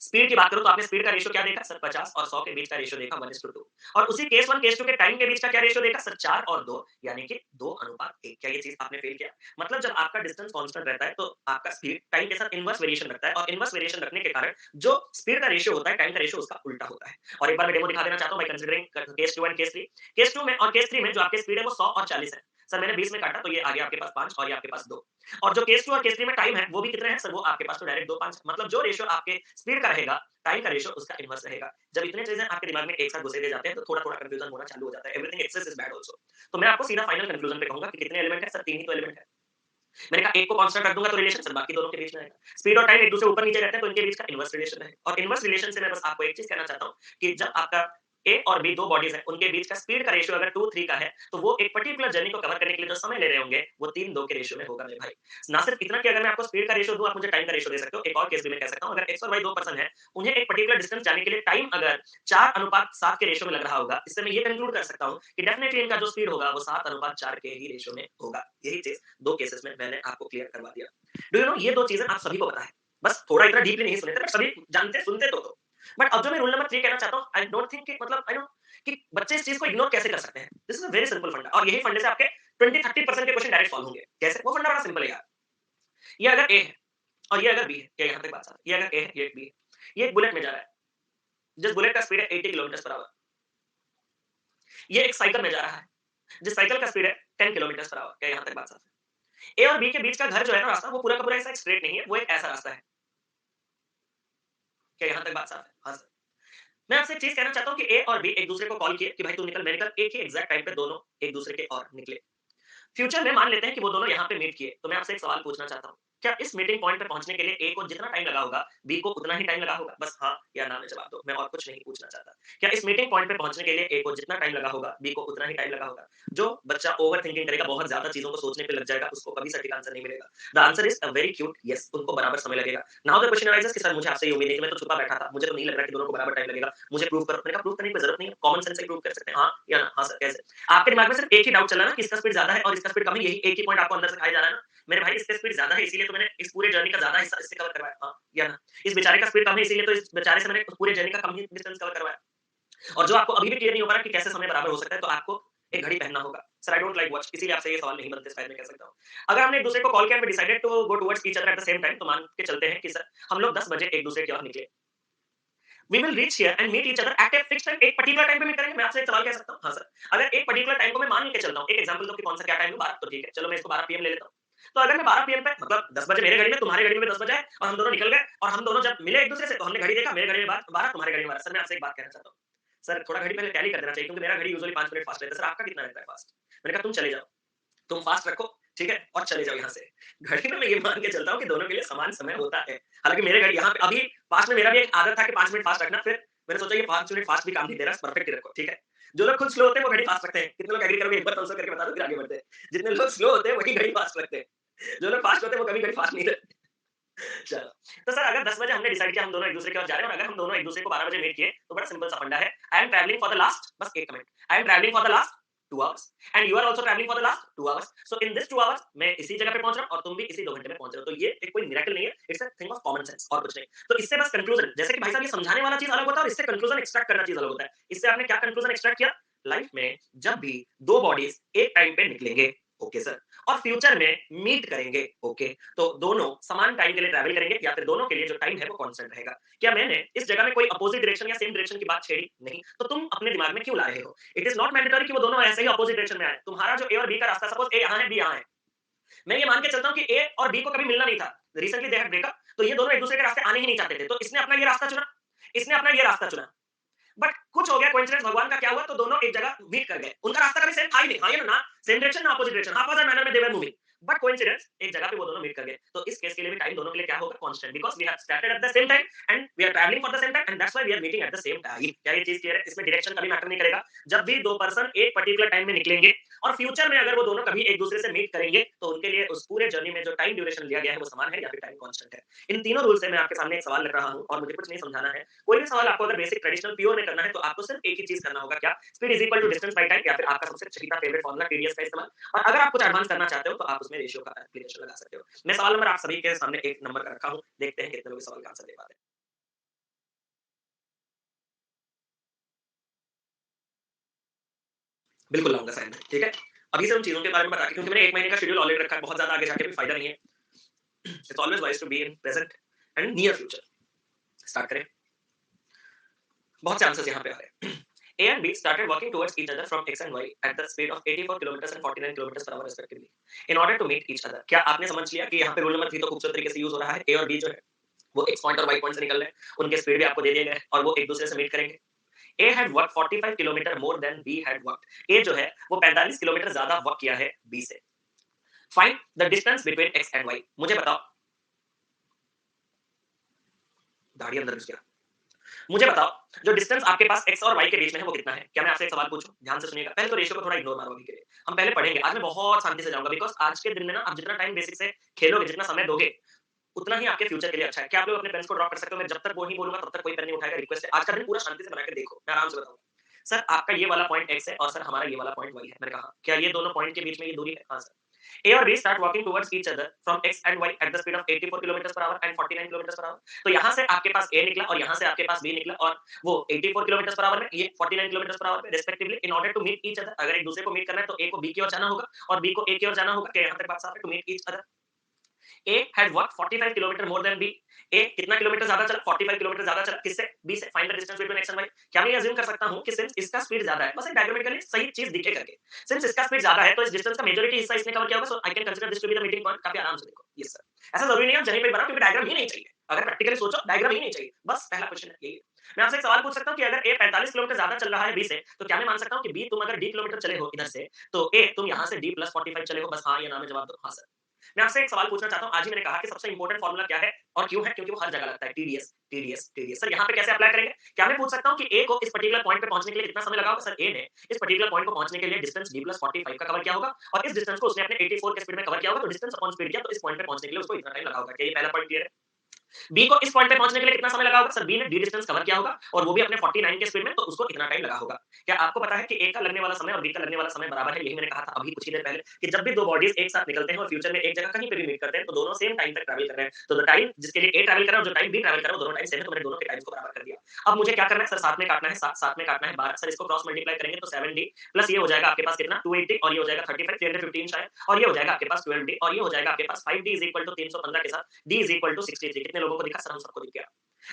S1: स्पीड की बात करूँ तो आपने स्पीड का रेशियो क्या देखा? सर 50 और 100 के बीच का रेशियो देखा 1:2 और उसी केस 1 केस 2 के टाइम के बीच का क्या रेशियो देखा? सर 4 और 2 यानी कि 2:1 क्या ये चीज़ आपने फ़ील किया? मतलब जब आपका डिस्टेंस कांस्टेंट रहता है तो आपका स्पीड टाइम के साथ इनवर्स वेरिएशन रखता है और इनवर्स वेरिएशन रखने के कारण जो स्पीड का रेशियो होता है, टाइम का रेशियो उसका उल्टा होता है। और एक बार मैं डेमो दिखा देना चाहता हूँ by considering case 2 and case 3। Case 2 में और केस 3 में जो आपकी स्पीड है वो 100 और 40 है। सर मैंने 20 में काटा तो ये आ गया आपके पास 5 और ये आपके पास 2 और जो केस 2 और केस 3 में टाइम है वो भी कितने हैं? सर वो आपके पास तो डायरेक्ट 2-5 मतलब जो रेशियो आपके स्पीड का रहेगा टाइम का रेशियो उसका इनवर्स रहेगा। जब इतने चीज़ें आपके दिमाग में एक साथ घुसेड़े जाते हैं तो थोड़ा-थोड़ा कन्फ्यूजन होना चालू हो जाता है। Everything access is bad also. तो मैं आपको सीधा फाइनल कंक्लूजन पे कहूँगा कि कितने एलिमेंट हैं? सर 3 ही तो एलिमेंट है। मैंने कहा एक को कांस्टेंट रख दूँगा तो रिलेशन सर बाकी दोनों के बीच में आएगा। स्पीड और टाइम एक-दूसरे ऊपर नीचे रहते हैं तो इनके बीच का इनवर्स रिलेशन है। और इनवर्स रिलेशन से मैं बस आपको एक चीज़ कहना चाहता हूँ कि जब आपका ए और बी 2 बॉडीज़ हैं, उनके बीच का स्पीड का रेशियो अगर 2-3 का है, तो वो एक पर्टिकुलर जर्नी को कवर करने के लिए जो समय ले रहे होंगे, वो 3-2 के रेशियो में होगा मेरे भाई। ना सिर्फ इतना कि अगर मैं आपको स्पीड का रेशियो दूँ, आप मुझे टाइम का रेशियो दे सकते हो। एक और केस भी मैं कह सकता हूँ, अगर एक्स और वाई 2 पर्सन हैं, उन्हें एक पर्टिकुलर डिस्टेंस जाने के लिए टाइम अगर 4:7 के रेशियो में लग रहा होगा, इससे मैं ये कंक्लूड कर सकता हूँ कि डेफिनिटली इनका जो स्पीड होगा, वो 7:4 के ही रेशियो में होगा। यही चीज़ 2 केसेस में मैंने आपको क्लियर करवा दिया। डू यू नो ये 2 चीज़ें आप सभी को पता है। बस थोड़ा इतना डीपली नहीं सुने थे बट सभी जानते सुनते तो। बट अब जो मैं रूल नंबर 3 कहना चाहता हूँ, आई डोंट थिंक कि मतलब आई नो कि बच्चे इस चीज़ को इग्नोर कैसे कर सकते हैं। This is a very simple फंडा और यही फंडे से आपके 20-30% के क्वेश्चन डायरेक्ट सॉल्व होंगे। कैसे? वो फंडा बड़ा सिंपल है यार। ये अगर ए है और ये अगर बी है, क्या यहाँ तक बात समझ ये अगर ए है, ये बी है। ये एक बुलेट में जा रहा है। जिस बुलेट का स्पीड है 80 किलोमीटर पर आवर। ये एक साइकिल में जा रहा है। जिस साइकिल का स्पीड है 10 किलोमीटर पर आवर। क्या यहाँ तक बात समझ में? ए और बी के बीच का घर जो है ना रास्ता, वो पूरा का पूरा ऐसा स्ट्रेट नहीं है, वो एक ऐसा रास्ता है। क्या यहाँ तक बात साफ है? हाँ सर। मैं आपसे एक चीज़ कहना चाहता हूँ कि ए और बी एक-दूसरे को कॉल किए कि भाई तू निकल, मैं निकल, एक ही एग्ज़ैक्ट टाइम पे दोनों एक-दूसरे के और निकले। फ्यूचर में मान लेते हैं कि वो दोनों यहाँ पे मीट किए, तो मैं आपसे एक सवाल पूछना चाहता हूँ। क्या इस मीटिंग पॉइंट पे पहुँचने के लिए ए को जितना टाइम लगा होगा, बी को उतना ही टाइम लगा होगा? बस हाँ या ना में जवाब दो, मैं और कुछ नहीं पूछना चाहता। क्या इस मीटिंग पॉइंट पे पहुँचने के लिए ए को जितना टाइम लगा होगा, बी को उतना ही टाइम लगा होगा? जो बच्चा ओवर थिंकिंग करेगा, बहुत ज़्यादा चीज़ों को सोचने पे लग जाएगा, उसको कभी सटीक आंसर नहीं मिलेगा। The answer is a very cute yes, उनको बराबर समय लगेगा। नाउ द क्वेश्चन अराइजेस कि सर मुझे आपसे ये उम्मीद है कि मैं तो छुपा बैठा था, मुझे तो नहीं लग रहा कि दोनों को बराबर टाइम लगेगा, मुझे प्रूव करो। मैंने कहा प्रूव करने की ज़रूरत नहीं है, कॉमन सेंस से प्रूव कर सकते हैं, हाँ या ना? हाँ सर, कैसे? आपके दिमाग में सिर्फ एक ही डाउट चल रहा है ना कि इसका स्पीड ज़्यादा है और इसका स्पीड कम है, यही एक ही पॉइंट आपको अंदर से खाया जा रहा है ना? मेरे भाई इसका स्पीड ज़्यादा है इसीलिए तो मैंने इस पूरे जर्नी का ज़्यादा हिस्सा इससे कवर करवाया। हाँ, या ना? इस बेचारे का स्पीड कम है इसीलिए तो इस बेचारे से मैंने उस पूरे जर्नी का कम ही डिस्टेंस कवर करवाया। और जो आपको अभी भी क्लियर नहीं हो पा रहा कि कैसे समय बराबर हो सकता है, तो आपको एक घड़ी पहनना होगा। Sir I don't like watch इसीलिए आपसे ये सवाल नहीं बनते शायद मैं कह सकता हूँ। अगर हमने एक-दूसरे को कॉल किया and we decided to go towards each other at the same time तो मान के चलते हैं कि सर हम लोग 10 बजे एक-दूसरे की ओर निकले। We will reach here and meet each other at a fixed time एक पर्टिकुलर टाइम पे मीट करेंगे। मैं आपसे एक सवाल कह सकता हूँ? हाँ सर। अगर एक पर्टिकुलर टाइम को मैं मान के चलता हूँ, एक एग्जांपल दो कि कौन सा क्या टाइम है 12 तो ठीक है। चलो मैं इसको 12 पीएम ले लेता हूँ। तो अगर मैं 12 पीएम पे मतलब 10 बजे मेरे घड़ी में, तुम्हारे घड़ी में 10 बजे है और हम दोनों निकल गए और हम दोनों जब मिले एक-दूसरे से तो हमने घड़ी देखा, मेरे घड़ी में 12 तुम्हारे घड़ी में 12। सर मैं आपसे एक बात कहना चाहता हूँ। सर थोड़ा घड़ी पहले टैली कर देना चाहिए क्योंकि मेरा घड़ी यूजुअली 5 मिनट फास्ट रहता है। सर आपका कितना रहता है फास्ट? मैंने कहा तुम चले जाओ। तुम फास्ट रखो, ठीक है? और चले जाओ यहाँ से। घड़ी में मैं ये मान के चलता हूँ कि दोनों के लिए समान समय होता है। हालाँकि मेरे घड़ी यहाँ पे अभी पास में मेरा भी एक आदत था कि 5 मिनट फास्ट रखना, फिर मैंने सोचा ये 5 मिनट फास्ट भी काम नहीं दे रहा, परफेक्ट ही रखो, ठीक है? जो लोग खुद स्लो होते हैं वो घड़ी फास्ट रखते हैं। कितने लोग एग्री करोगे एक बार thumbs up करके बता दो फिर आगे बढ़ते हैं। जितने लोग स्लो होते हैं वही घड़ी फास्ट रखते हैं। जो लोग फास्ट होते हैं वो कभी घड़ी फास्ट नहीं रखते। चलो, तो सर अगर 10 बजे हमने डिसाइड किया हम दोनों एक-दूसरे की ओर जा रहे हैं और अगर हम दोनों एक-दूसरे को 12 बजे मीट किए, तो बड़ा सिंपल सा फंडा है। I am travelling for the last बस एक comment. I am travelling for the last 2 hours and you are also travelling for the last 2 hours. So in this 2 hours मैं इसी जगह पे पहुँच रहा हूँ और तुम भी इसी 2 घंटे में पहुँच रहे हो। तो ये एक कोई मिरेकल नहीं है, it's a thing of common sense और कुछ नहीं। तो इससे बस कंक्लूजन जैसे कि भाई साहब ये समझाने वाला चीज़ अलग होता है और इससे कंक्लूजन एक्सट्रैक्ट करना चीज़ अलग होता है। इससे आपने क्या कंक्लूजन एक्सट्रैक्ट किया? लाइफ में जब भी 2 बॉडीज़ एक टाइम पे निकलेंगे, ओके सर, और फ्यूचर में मीट करेंगे, ओके, तो दोनों समान टाइम के लिए ट्रैवल करेंगे या फिर दोनों के लिए जो टाइम है वो कांस्टेंट रहेगा। क्या मैंने इस जगह में कोई अपोजिट डायरेक्शन या सेम डायरेक्शन की बात छेड़ी? नहीं। तो तुम अपने दिमाग में क्यों ला रहे हो? इट इज़ नॉट मैंडेटरी कि वो दोनों ऐसे ही अपोजिट डायरेक्शन में आएँ। तुम्हारा जो ए और बी का रास्ता सपोज़ ए यहाँ है, बी यहाँ है। मैं ये मान के चलता हूँ कि ए और बी को कभी मिलना नहीं था। रिसेंटली दे हैड ब्रेकअप तो ये दोनों एक-दूसरे के रास्ते आने ही नहीं चाहते थे। तो इसने अपना ये रास्ता चुना, इसने अपना ये रास्ता चुना। बट कुछ हो गया कोइंसिडेंस भगवान का क्या हुआ तो दोनों एक जगह मीट कर गए। उनका रास्ता कभी सेम था ही नहीं। हाँ या ना? सेम डायरेक्शन ना अपोजिट डायरेक्शन। हाफाज़र्ड मैनर में दे वर मूविंग। बट कोइंसिडेंस एक जगह पे वो दोनों मीट कर गए। तो इस केस के लिए भी टाइम दोनों के लिए क्या होगा? Constant because we have started at the same time and we are travelling for the same time and that's why we are meeting at the same time. क्या ये चीज़ क्लियर है? इसमें डायरेक्शन कभी मैटर नहीं करेगा। जब भी 2 पर्सन एक पर्टिकुलर टाइम में निकलेंगे और फ्यूचर में अगर वो दोनों कभी एक दूसरे से मीट करेंगे तो उनके लिए उस पूरे जर्नी में जो टाइम ड्यूरेशन लिया गया है वो समान है या फिर टाइम कांस्टेंट है। इन तीनों रूल से मैं आपके सामने एक सवाल रख रहा हूँ और मुझे कुछ नहीं समझाना है। कोई भी सवाल आपको अगर बेसिक ट्रेडिशनल प्योर में करना है तो आपको सिर्फ एक ही चीज करना होगा। क्या? Speed is equal to distance by time या फिर आपका सबसे चहीता फेवरेट फार्मूला टीडीएस का इस्तेमाल। और अगर आप कुछ एडवांस करना चाहते हो तो आप उसमें रेशियो का एप्लीकेशन लगा सकते हो। मैं सवाल नंबर आप सभी के सामने एक नंबर का रखा हूँ, देखते हैं कितने लोग इस सवाल का आंसर दे पाते हैं। बिल्कुल लाऊंगा साइड में, ठीक है? अभी से उन चीजों के बारे में बता के क्योंकि मैंने 1 महीने का शेड्यूल ऑलरेडी रखा है, बहुत ज्यादा आगे जाके भी फायदा नहीं है। It's always wise to be in present and near future. Start करें। बहुत से आंसर्स यहाँ पे आ रहे हैं। A and B started working towards each other from X and Y at the speed of 84 kilometers and 49 kilometers per hour respectively in order to meet each other। क्या आपने समझ लिया कि यहाँ पे रूल नंबर 3 तो खूबसूरत तरीके से यूज हो रहा है। A और B जो है वो X पॉइंट और Y पॉइंट से निकल रहे हैं। उनके स्पीड भी आपको दे दिए गए हैं और वो एक दूसरे से मीट करेंगे। A had worked 45 kilometre more than B had worked। A जो है वो 45 किलोमीटर ज्यादा वर्क किया है B से। Find the distance between X and Y। मुझे बताओ। दाढ़ी अंदर घुस गया। मुझे बताओ जो डिस्टेंस आपके पास एक्स और वाई के बीच में है वो कितना है? क्या मैं आपसे एक सवाल पूछूं? ध्यान से सुनिएगा। पहले तो रेशियो को थोड़ा इग्नोर मारो अभी के लिए। हम पहले पढ़ेंगे। आज मैं बहुत शांति से जाऊंगा बिकॉज़ आज के दिन में ना आप जितना टाइम बेसिक से खेलोगे, जितना समय दोगे, उतना ही आपके फ्यूचर के लिए अच्छा है। क्या आप लोग अपने पेन्स को ड्रॉप कर सकते हो? मैं जब तक वो नहीं बोलूंगा तब तक कोई पेन नहीं उठाएगा। रिक्वेस्ट है आज का दिन पूरा शांति से बना के देखो। मैं आराम से बताऊंगा। सर आपका ये वाला पॉइंट एक्स है और सर हमारा ये वाला पॉइंट वाई है। मैंने कहा क्या ये दोनों पॉइंट के बीच में ये दूरी है? हाँ सर। A और B start walking towards each other from X and Y at the speed of 84 kilometre per our and 49 kilometre per our. तो यहाँ से आपके पास A निकला और यहाँ से आपके पास B निकला और वो 84 किलोमीटर पर आवर में, ये 49 किलोमीटर पर आवर में respectively. In order to meet each other अगर एक दूसरे को मीट करना है तो A को B की ओर जाना होगा और B को A की ओर जाना होगा। क्या यहाँ तक बात साफ है? To meet each other A had walked 45 kilometre more than B। A कितना किलोमीटर ज्यादा चला? 45 किलोमीटर ज्यादा चला। किससे? B से। Find the distance between X and Y। क्या मैं ये अज्यूम कर सकता हूँ कि सिंस इसका स्पीड ज्यादा है, बस एक डायग्रामेटिकली सही चीज दिखे करके, सिंस इसका स्पीड ज्यादा है तो इस डिस्टेंस का मेजॉरिटी हिस्सा इसने कवर किया होगा। So I can consider this to be the meeting point. काफी आराम से देखो। Yes sir. ऐसा जरूरी नहीं है आप जहीं पे बनाओ क्योंकि डायग्राम ही नहीं चाहिए। अगर प्रैक्टिकली सोचो डायग्राम ही नहीं चाहिए। बस पहला क्वेश्चन है यही। मैं आपसे एक सवाल पूछ सकता हूँ कि अगर A 45 किलोमीटर ज्यादा चल रहा है B से, तो क्या मैं मान सकता हूँ कि B तुम अगर D किलोमीटर चले हो इधर से, तो A तुम यहाँ से D प्लस 45 चले हो? बस हाँ या ना में जवाब दो। हाँ सर। मैं आपसे एक सवाल पूछना चाहता हूँ। आज ही मैंने कहा कि सबसे इंपॉर्टेंट फार्मूला क्या है और क्यों है? क्योंकि वो हर जगह लगता है। TDS, TDS, TDS. सर यहाँ पे कैसे अप्लाई करेंगे? क्या मैं पूछ सकता हूँ कि ए को इस पर्टिकुलर पॉइंट पे पहुंचने के लिए कितना समय लगा होगा? सर ए ने इस पर्टिकुलर पॉइंट को पहुंचने के लिए डिस्टेंस डी प्लस 45 का कवर किया होगा और इस डिस्टेंस को उसने अपने 84 के स्पीड में कवर किया होगा। तो डिस्टेंस अपॉन स्पीड किया तो इस पॉइंट पे पहुंचने के लिए उसको इतना टाइम लगा होगा। क्या ये पहला पॉइंट क्लियर है? बी को इस पॉइंट पे पहुंचने के लिए कितना समय लगा होगा सर? बी ने डी डिस्टेंस कवर किया होगा और वो भी अपने 49 के स्पीड में, तो उसको इतना टाइम लगा होगा। क्या आपको पता है कि ए का लगने वाला समय और बी का लगने वाला समय बराबर है? यही मैंने कहा था अभी कुछ ही देर पहले कि जब भी दो बॉडीज एक साथ निकलते हैं और फ्यूचर में एक जगह कहीं पे भी मीट करते हैं, तो दोनों सेम टाइम तक ट्रैवल कर रहे हैं। तो द टाइम जिसके लिए ए ट्रैवल कर रहा है और जो टाइम बी ट्रैवल कर रहा है, वो दोनों टाइम सेम है, तो मैंने दोनों के टाइम्स को बराबर कर दिया। अब मुझे क्या करना है सर? साथ में काटना है, साथ में काटना है 12। सर इसको क्रॉस मल्टीप्लाई करेंगे तो 7d प्लस ये हो जाएगा आपके पास कितना 280 और ये हो जाएगा 35 315 शायद, और ये हो जाएगा आपके पास 12d और ये हो जाएगा आपके पास 5d 315 के साथ d 63। कितने लोगों को दिखा? सर हम सबको दिख गया।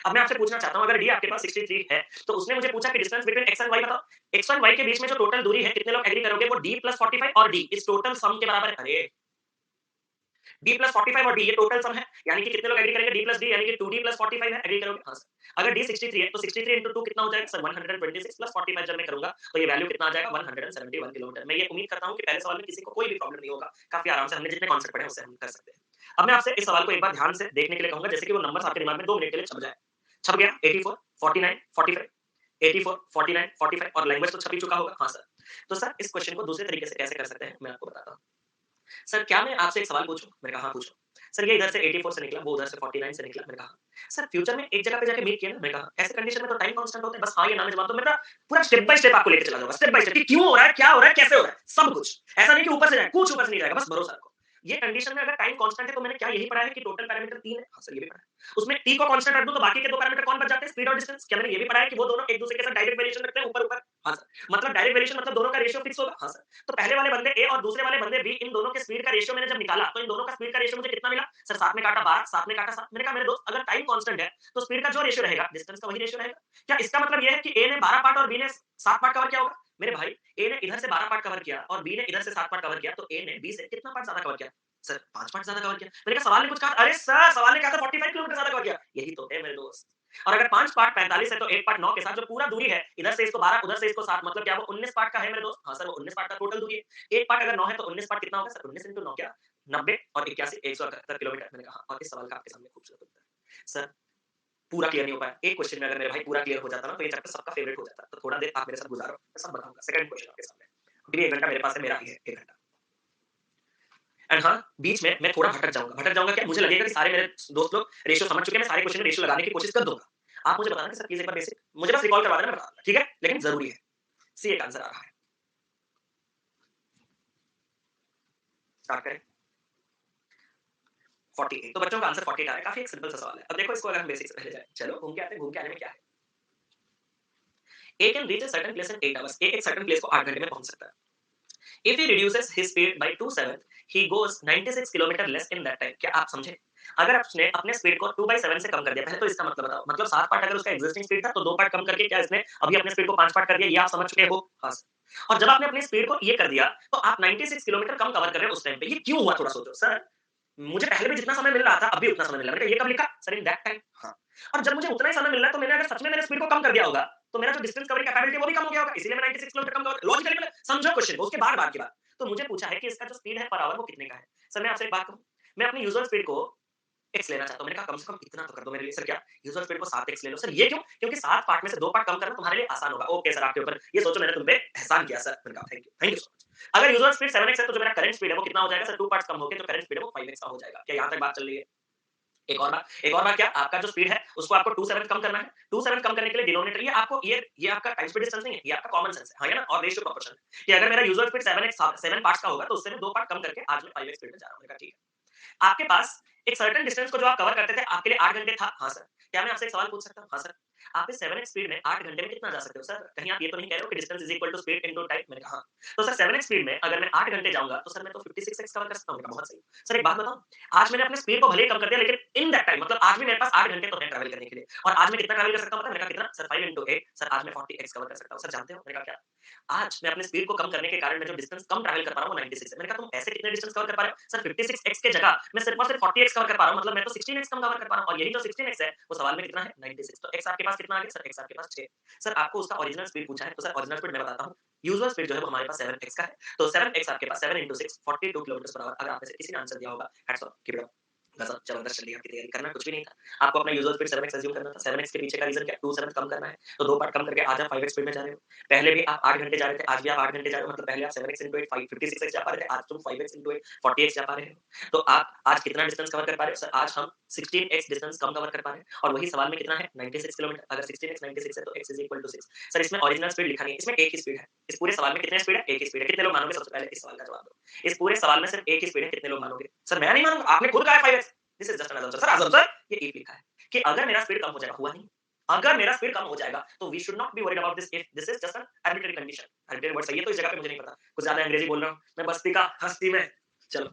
S1: अब मैं आपसे पूछना चाहता हूं, अगर d आपके पास 63 है, तो उसने मुझे पूछा कि distance between x and y बताओ। x और y के बीच में जो टोटल दूरी है, कितने लोग एग्री करोगे? वो d + 45 और d इस टोटल सम के बराबर है। अरे d + 45 और d ये टोटल सम है, यानी कि कितने लोग एग्री करेंगे? d + d यानी कि 2d + 45 है, एग्री करोगे? हां सर। अगर d 63 है, तो 63 * 2 कितना हो जाएगा सर? 126 + 45 जब मैं करूंगा, तो ये वैल्यू कितना आ जाएगा? 171 किलोमीटर। मैं ये उम्मीद करता हूं कि पहले सवाल में किसी को कोई भी प्रॉब्लम नहीं होगा, काफी आराम से हमने जितने कॉन्सेप्ट पढ़े हैं उससे हम कर सकते हैं। अब मैं आपसे इस सवाल को एक बार ध्यान से देखने के लिए कहूंगा, जैसे कि वो नंबर्स आपके दिमाग में 2 मिनट के लिए छप जाए। छप गया? 84 49 45 84 49 45 और लैंग्वेज तो छप ही चुका होगा। हाँ सर। तो सर इस क्वेश्चन को दूसरे तरीके से कैसे कर सकते हैं, मैं आपको बताता हूं। सर क्या मैं आपसे एक सवाल पूछूं? मैंने कहा हाँ पूछो। सर ये इधर से 84 से निकला, वो उधर से 49 से निकला। मैंने कहा सर फ्यूचर में एक जगह पे जाके मीट किया ना? मैंने कहा ऐसे कंडीशन में तो टाइम कांस्टेंट होता है, बस हाँ या ना में जवाब दो। मैं पूरा स्टेप बाय स्टेप आपको लेके चला जाऊंगा, स्टेप बाय स्टेप कि क्यों हो रहा है, क्या हो रहा है, कैसे हो रहा है, सब कुछ। ऐसा नहीं कि ऊपर से जाए, कुछ ऊपर से नहीं जाएगा, बस भरोसा रखो। ये कंडीशन में अगर टाइम कांस्टेंट है, तो मैंने क्या यही पढ़ा है कि टोटल पैरामीटर 3 है? हाँ सर ये भी पढ़ा है। उसमें t को कांस्टेंट रख दूं तो बाकी के दो पैरामीटर कौन बच जाते हैं? स्पीड और डिस्टेंस। क्या मैंने ये भी पढ़ा है कि वो दोनों एक दूसरे के साथ डायरेक्ट वेरिएशन रखते हैं ऊपर ऊपर? हाँ सर। मतलब डायरेक्ट वेरिएशन मतलब दोनों का रेशियो फिक्स होगा। हाँ सर। तो पहले वाले बंदे ए और दूसरे वाले बंदे बी, इन दोनों के स्पीड का रेशियो मैंने जब निकाला, तो इन दोनों का स्पीड का रेशियो मुझे कितना मिला सर? 7 में काटा 12, 7 में काटा 7। मैंने कहा मेरे दोस्त अगर टाइम कांस्टेंट है, तो स्पीड का जो रेशियो रहेगा डिस्टेंस का वही रेशियो रहेगा। क्या इसका मतलब ये है कि ए ने 12 पार्ट और बी ने 7 पार्ट कवर किया होगा? मेरे भाई ए ने इधर से 12 पार्ट कवर किया और बी ने इधर से 7 पार्ट कवर किया, तो ए ने बी से कितना पार्ट ज्यादा कवर किया सर? 5 पार्ट ज्यादा कवर किया। मैंने कहा सवाल ने कुछ कहा? अरे सर सवाल ने कहा था 45 किलोमीटर ज्यादा कवर किया। यही तो है मेरे दोस्त। और अगर 5 पार्ट 45 है, तो 1 पार्ट 9 के साथ जो पूरा दूरी है, इधर से इसको 12 उधर से इसको 7, मतलब क्या वो 19 पार्ट का है मेरे दोस्त? हाँ सर वो 19 पार्ट का टोटल दूरी है। 1 पार्ट अगर 9 है, तो 19 पार्ट कितना होगा सर? 19 * 9 क्या 90 और 81 171 किलोमीटर। मैंने कहा और इस सवाल का आपके सामने खूबसूरत उत्तर है। सर पूरा क्लियर नहीं हो पाया। एक क्वेश्चन में अगर मेरे भाई पूरा क्लियर हो जाता ना, तो ये चैप्टर सबका फेवरेट हो जाता। तो थोड़ा देर आप मेरे साथ गुजारो, मैं सब बताऊंगा। सेकंड क्वेश्चन आपके सामने। अभी भी 1 घंटा मेरे पास है, मेरा ही है 1 घंटा। एंड हाँ, बीच में मैं थोड़ा भटक जाऊंगा क्या? मुझे लगेगा कि सारे मेरे दोस्त लोग रेशियो समझ चुके हैं, मैं सारे क्वेश्चन में रेशियो लगाने की कोशिश कर दूंगा। आप मुझे बताना कि सर प्लीज एक बार बेसिक मुझे बस रिकॉल करवा देना, मैं बता दूंगा, ठीक है? लेकिन जरूरी है। सी एक आंसर आ रहा है। स्टार्ट करें। 48 तो बच्चों का आंसर 48 आ रहा है। काफी एक सिंपल सा सवाल है। अब देखो इसको अगर हम बेसिक से पहले जाए, चलो घूम के आते हैं। घूम के आने में क्या है? A can reach a certain place in 8 hours. A एक सर्टेन प्लेस को 8 घंटे में पहुंच सकता है। If he reduces his speed by 2/7, he goes 96 kilometre less in that time. क्या आप समझे? अगर आपने अपने स्पीड को 2/7 से कम कर दिया, पहले तो इसका मतलब बताओ। मतलब 7 पार्ट अगर उसका एक्जिस्टिंग स्पीड था, तो 2 पार्ट कम करके क्या इसने अभी अपने स्पीड को 5 पार्ट कर दिया? ये आप समझ चुके हो? हाँ सर। और जब आपने अपनी स्पीड को ये कर दिया, तो आप 96 किलोमीटर कम कवर कर रहे हो उस टाइम पे। ये क्यों हुआ थोड़ा सोचो। सर मुझे पहले भी जितना समय मिल रहा था, अब भी उतना समय मिल रहा है। मैंने कहा ये कब लिखा? Sir in that time. हाँ। और जब मुझे उतना ही समय मिल रहा है, तो मैंने अगर सच में मैंने स्पीड को कम कर दिया होगा, तो मेरा जो डिस्टेंस कवरिंग कैपेबिलिटी है वो भी कम हो गया होगा। इसीलिए मैं 96 किलोमीटर कम कवर लॉजिकली मतलब समझो क्वेश्चन को, उसके बाद बात की बात। तो मुझे पूछा है कि इसका जो स्पीड है पर आवर वो कितने का है? सर मैं आपसे एक बात कहूँ, मैं अपनी यूजुअल स्पीड को एक्स लेना चाहता हूँ। मैंने कहा कम से कम इतना तो कर दो मेरे लिए। सर क्या? यूजुअल स्पीड को 7x ले लो। सर ये क्यों? क्योंकि 7 पार्ट में से 2 पार्ट कम करना तुम्हारे लिए आसान होगा। ओके सर आपके ऊपर ये सोचो मैंने तुम पे एहसान किया सर। मैंने कहा थैंक यू सो मच। अगर यूजुअल स्पीड 7x है, तो जो मेरा करंट स्पीड है वो कितना हो जाएगा सर? 2 पार्ट्स कम होके जो करंट स्पीड है वो 5x का हो जाएगा। क्या यहाँ तक बात चल रही है? एक और बात क्या? आपका जो स्पीड है उसको आपको 2/7 कम करना है। 2/7 कम करने के लिए डिनोमिनेटर ये आपका टाइम स्पीड डिस्टेंस नहीं है, ये आपका कॉमन सेंस है। हाँ, है ना? और रेशियो प्रोपोर्शन है कि अगर मेरा यूजुअल स्पीड 7 पार्ट्स का होगा, तो उससे मैं 2 पार्ट कम करके आज मैं 5x स्पीड में जा रहा हूँ। मैंने कहा ठीक है। आपके पास एक सर्टेन डिस्टेंस को जो आप कवर करते थे, आपके लिए 8 घंटे था। हाँ सर। क्या मैं आपसे एक सवाल पूछ सकता हूँ? हाँ सर। आप इस 7x स्पीड में 8 घंटे में कितना जा सकते हो सर? कहीं आप ये तो नहीं कह रहे हो कि distance is equal to speed into time? मैंने कहा हाँ। तो सर 7x स्पीड में अगर मैं 8 घंटे जाऊंगा, तो सर मैं तो 56x कवर कर सकता हूँ। मैंने कहा बहुत सही। सर एक बात बताऊं, आज मैंने अपने स्पीड को भले ही कम कर दिया, लेकिन इन दैट टाइम मतलब आज भी मेरे पास 8 घंटे तो है ट्रैवल करने के लिए। और आज मैं कितना ट्रैवल कर सकता हूँ पता है? मैंने कहा कितना? Sir 5 into 8। सर आज मैं 40x कवर कर सकता हूँ। सर जानते हो? मैंने कहा क्या? आज मैं अपने स्पीड को कम करने के कारण मैं जो डिस्टेंस कम ट्रैवल कर पा रहा हूँ वो 96 है। मैंने कहा तुम ऐसे कितने डिस्टेंस कवर कर पा रहे हो? सर 56x के जगह मैं सिर्फ और सिर्फ 40x कवर कर पा रहा हूँ, मतलब मैं तो 16x कम कवर कर पा रहा हूँ। और यही जो 16x है वो सवाल में कितना है? 96। तो x आपके पास कितना आ गया सर? x आपके पास 6। सर आपको उसका ओरिजिनल स्पीड पूछा है, तो सर ओरिजिनल स्पीड मैं बताता हूँ। यूजुअल स्पीड जो है वो हमारे पास 7x का है। तो 7x आपके पास 7 into 6 42 किलोमीटर पर आवर। अगर आप में से किसी ने आंसर दिया होगा, hats off, keep it up. गजब, जबरदस्त चल रही है आपकी तैयारी। करना कुछ भी नहीं था। आपको अपना यूजुअल स्पीड 7x अज्यूम करना था। 7x के पीछे का रीजन क्या? 2/7 कम करना है। तो 2 पार्ट कम करके आज आप 5x स्पीड में जा रहे हो। पहले भी आप 8 घंटे जा रहे थे, आज भी आप 8 घंटे जा रहे हो। मतलब पहले आप 7x into 8 56x जा पा रहे थे, आज तुम 5x into 8 40x जा पा रहे हो। तो आप आज कितना डिस्टेंस कवर कर पा रहे हो? सर आज हम 16x डिस्टेंस कम कवर कर पा रहे हैं और वही सवाल में कितना है 96 किलोमीटर। अगर 16x 96 है तो x is equal to 6। Sir इसमें ओरिजिनल स्पीड लिखा नहीं है, इसमें एक ही स्पीड है। इस पूरे सवाल में कितने स्पीड है? एक ही स्पीड है। कितने लोग मानोगे सबसे पहले इस सवाल का जवाब दो। इस पूरे सवाल में सिर्फ एक ही स्पीड है, कितने लोग मानोगे? सर मैं नहीं मानूंगा, आपने खुद कहा है 5x। This is just N assumption. Sir assumption ये if लिखा है कि अगर मेरा स्पीड कम हो जाएगा, हुआ नहीं। अगर मेरा स्पीड कम हो जाएगा तो we should not be worried about this if this is just an arbitrary condition. Arbitrary word सही है तो इस जगह पे मुझे नहीं पता, कुछ ज्यादा अंग्रेजी बोल रहा हूं मैं, बस्ती का हस्ती में। चलो,